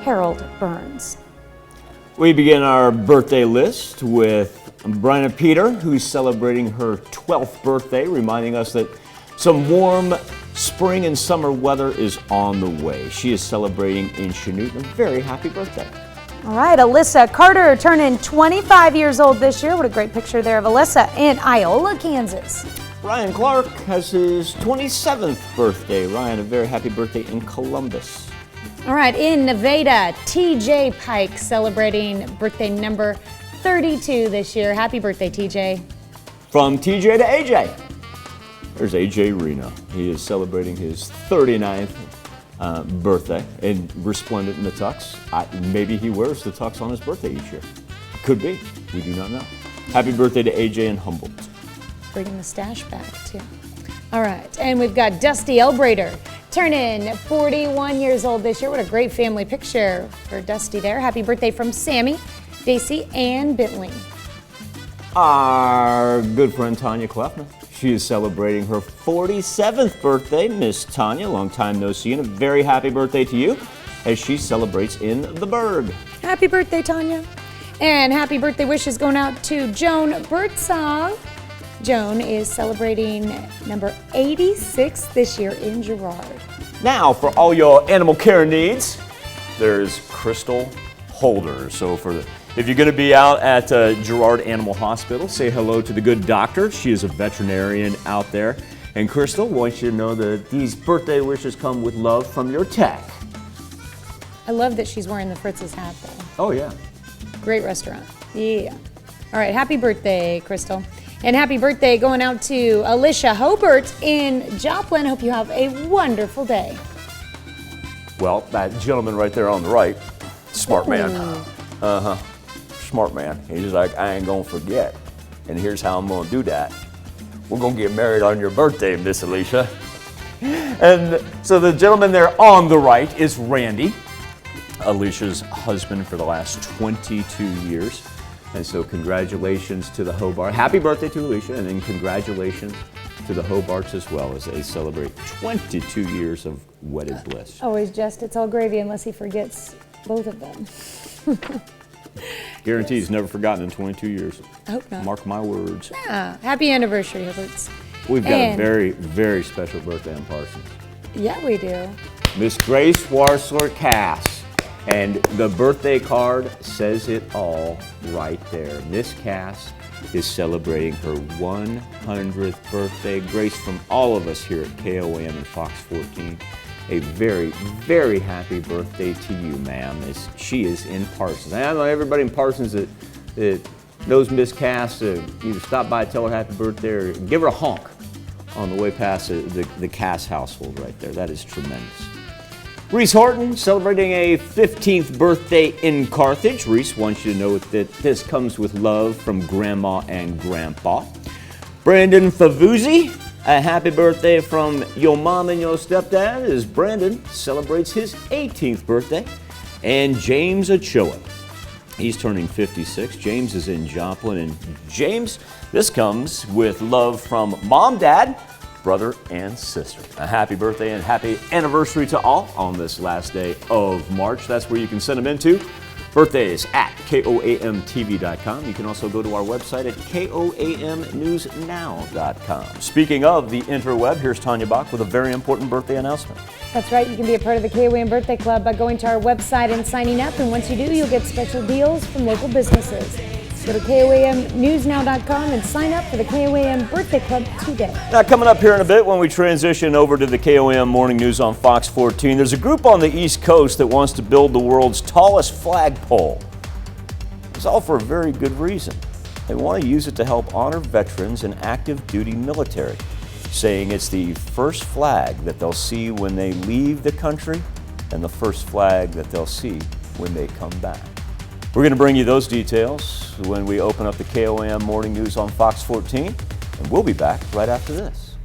Harold Burns. We begin our birthday list with Bryna Peter, who's celebrating her 12th birthday, reminding us that some warm spring and summer weather is on the way. She is celebrating in Chanute. A very happy birthday. All right, Alyssa Carter turning 25 years old this year. What a great picture there of Alyssa in Iola, Kansas. Ryan Clark has his 27th birthday. Ryan, a very happy birthday in Columbus. All right, in Nevada, TJ Pike celebrating birthday number 32 this year. Happy birthday, TJ. From TJ to AJ. There's AJ Reno. He is celebrating his 39th birthday and resplendent in the tux. Maybe he wears the tux on his birthday each year. Could be. We do not know. Happy birthday to AJ in Humboldt. Bringing the stash back, too. All right, and we've got Dusty Elbrader turning 41 years old this year. What a great family picture for Dusty there. Happy birthday from Sammy, Daisy, and Bentley. Our good friend Tanya Kleffman. She is celebrating her 47th birthday. Miss Tanya, long time no see, and a very happy birthday to you as she celebrates in the Berg. Happy birthday, Tanya. And happy birthday wishes going out to Joan Birdsong. Joan is celebrating number 86 this year in Girard. Now, for all your animal care needs, there's Crystal Holder. So if you're going to be out at Girard Animal Hospital, say hello to the good doctor. She is a veterinarian out there. And Crystal wants you to know that these birthday wishes come with love from your tech. I love that she's wearing the Fritz's hat, though. Oh, yeah. Great restaurant. Yeah. All right, happy birthday, Crystal. And happy birthday going out to Alicia Hobart in Joplin. Hope you have a wonderful day. Well, that gentleman right there on the right, smart man. Uh-huh. Smart man. He's like, I ain't gonna forget. And here's how I'm gonna do that. We're gonna get married on your birthday, Miss Alicia. And so the gentleman there on the right is Randy, Alicia's husband for the last 22 years. And so congratulations to the Hobart. Happy birthday to Alicia, and then congratulations to the Hobarts as well as they celebrate 22 years of wedded bliss. Always just, it's all gravy unless he forgets both of them. Guaranteed he's never forgotten in 22 years. I hope not. Mark my words. Yeah, happy anniversary, Hobarts. We've got a very, very special birthday on Parsons. Yeah, we do. Miss Grace Warsler Cass. And the birthday card says it all right there. Miss Cass is celebrating her 100th birthday. Grace, from all of us here at KOAM and Fox 14, a very, very happy birthday to you, ma'am, as she is in Parsons. And I know everybody in Parsons that knows Miss Cass, either stop by, tell her happy birthday, or give her a honk on the way past the Cass household right there. That is tremendous. Reese Horton celebrating a 15th birthday in Carthage. Reese wants you to know that this comes with love from Grandma and Grandpa. Brandon Favuzzi, a happy birthday from your mom and your stepdad as Brandon celebrates his 18th birthday. And James Ochoa, he's turning 56. James is in Joplin. And James, this comes with love from mom, dad, brother, and sister. A happy birthday and happy anniversary to all on this last day of March. That's where you can send them into Birthdays at KOAMTV.com. You can also go to our website at KOAMNewsNow.com. Speaking of the interweb, here's Tanya Bach with a very important birthday announcement. That's right. You can be a part of the KOAM Birthday Club by going to our website and signing up. And once you do, you'll get special deals from local businesses. Go to KOAMNewsNow.com and sign up for the KOAM Birthday Club today. Now, coming up here in a bit when we transition over to the KOAM Morning News on Fox 14, there's a group on the East Coast that wants to build the world's tallest flagpole. It's all for a very good reason. They want to use it to help honor veterans and active duty military, saying it's the first flag that they'll see when they leave the country and the first flag that they'll see when they come back. We're going to bring you those details when we open up the KOAM Morning News on Fox 14, and we'll be back right after this.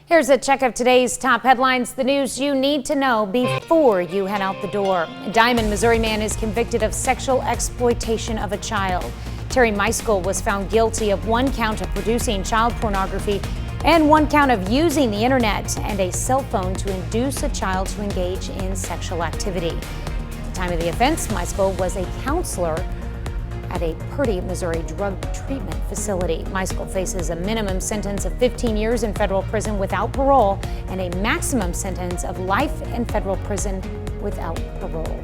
Here's a check of today's top headlines, the news you need to know before you head out the door. A Diamond, Missouri man is convicted of sexual exploitation of a child. Terry Meiskell was found guilty of 1 count of producing child pornography and 1 count of using the internet and a cell phone to induce a child to engage in sexual activity. At the time of the offense, Meiskell was a counselor at a Purdy, Missouri drug treatment facility. Meiskell faces a minimum sentence of 15 years in federal prison without parole and a maximum sentence of life in federal prison without parole.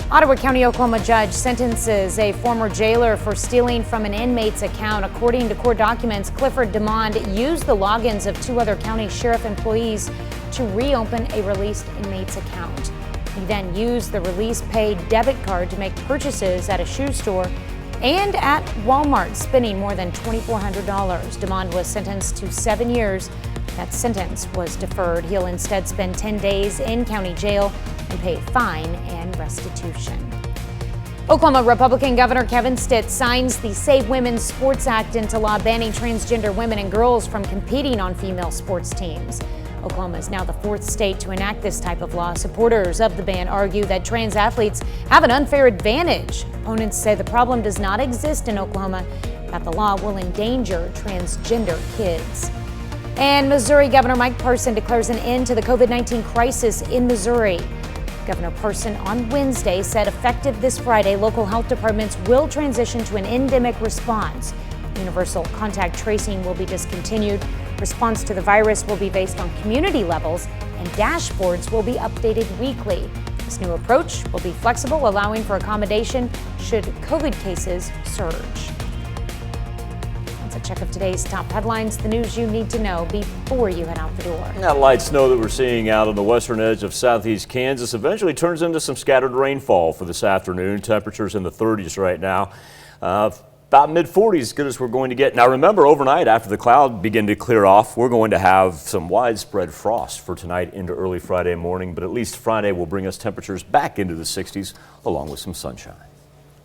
Ottawa County, Oklahoma judge sentences a former jailer for stealing from an inmate's account. According to court documents, Clifford DeMond used the logins of 2 other county sheriff employees to reopen a released inmate's account. He then used the release pay debit card to make purchases at a shoe store and at Walmart, spending more than $2,400. DeMond was sentenced to 7 years. That sentence was deferred. He'll instead spend 10 days in county jail and pay a fine and restitution. Oklahoma Republican Governor Kevin Stitt signs the Save Women's Sports Act into law, banning transgender women and girls from competing on female sports teams. Oklahoma is now the 4th state to enact this type of law. Supporters of the ban argue that trans athletes have an unfair advantage. Opponents say the problem does not exist in Oklahoma, that the law will endanger transgender kids. And Missouri Governor Mike Parson declares an end to the COVID-19 crisis in Missouri. Governor Parson on Wednesday said effective this Friday, local health departments will transition to an endemic response. Universal contact tracing will be discontinued. Response to the virus will be based on community levels, and dashboards will be updated weekly. This new approach will be flexible, allowing for accommodation should COVID cases surge. That's a check of today's top headlines, the news you need to know before you head out the door. That light snow that we're seeing out on the western edge of southeast Kansas eventually turns into some scattered rainfall for this afternoon. Temperatures in the 30s right now. About mid-40s, as good as we're going to get. Now remember, overnight after the cloud begin to clear off, we're going to have some widespread frost for tonight into early Friday morning, but at least Friday will bring us temperatures back into the 60s along with some sunshine.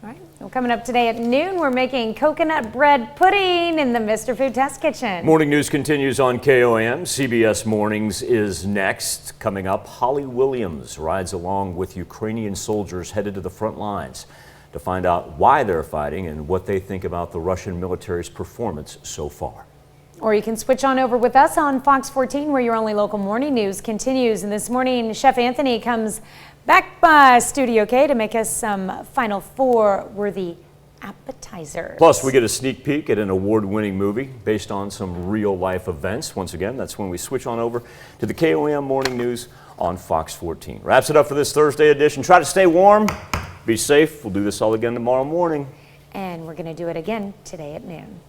All right, well, coming up today at noon, we're making coconut bread pudding in the Mr. Food Test Kitchen. Morning news continues on KOAM. CBS Mornings is next. Coming up, Holly Williams rides along with Ukrainian soldiers headed to the front lines to find out why they're fighting and what they think about the Russian military's performance so far. Or you can switch on over with us on Fox 14, where your only local morning news continues. And this morning, Chef Anthony comes back by Studio K to make us some Final Four worthy appetizers. Plus, we get a sneak peek at an award-winning movie based on some real-life events. Once again, that's when we switch on over to the KOAM Morning News on Fox 14. Wraps it up for this Thursday edition. Try to stay warm. Be safe. We'll do this all again tomorrow morning. And we're going to do it again today at noon.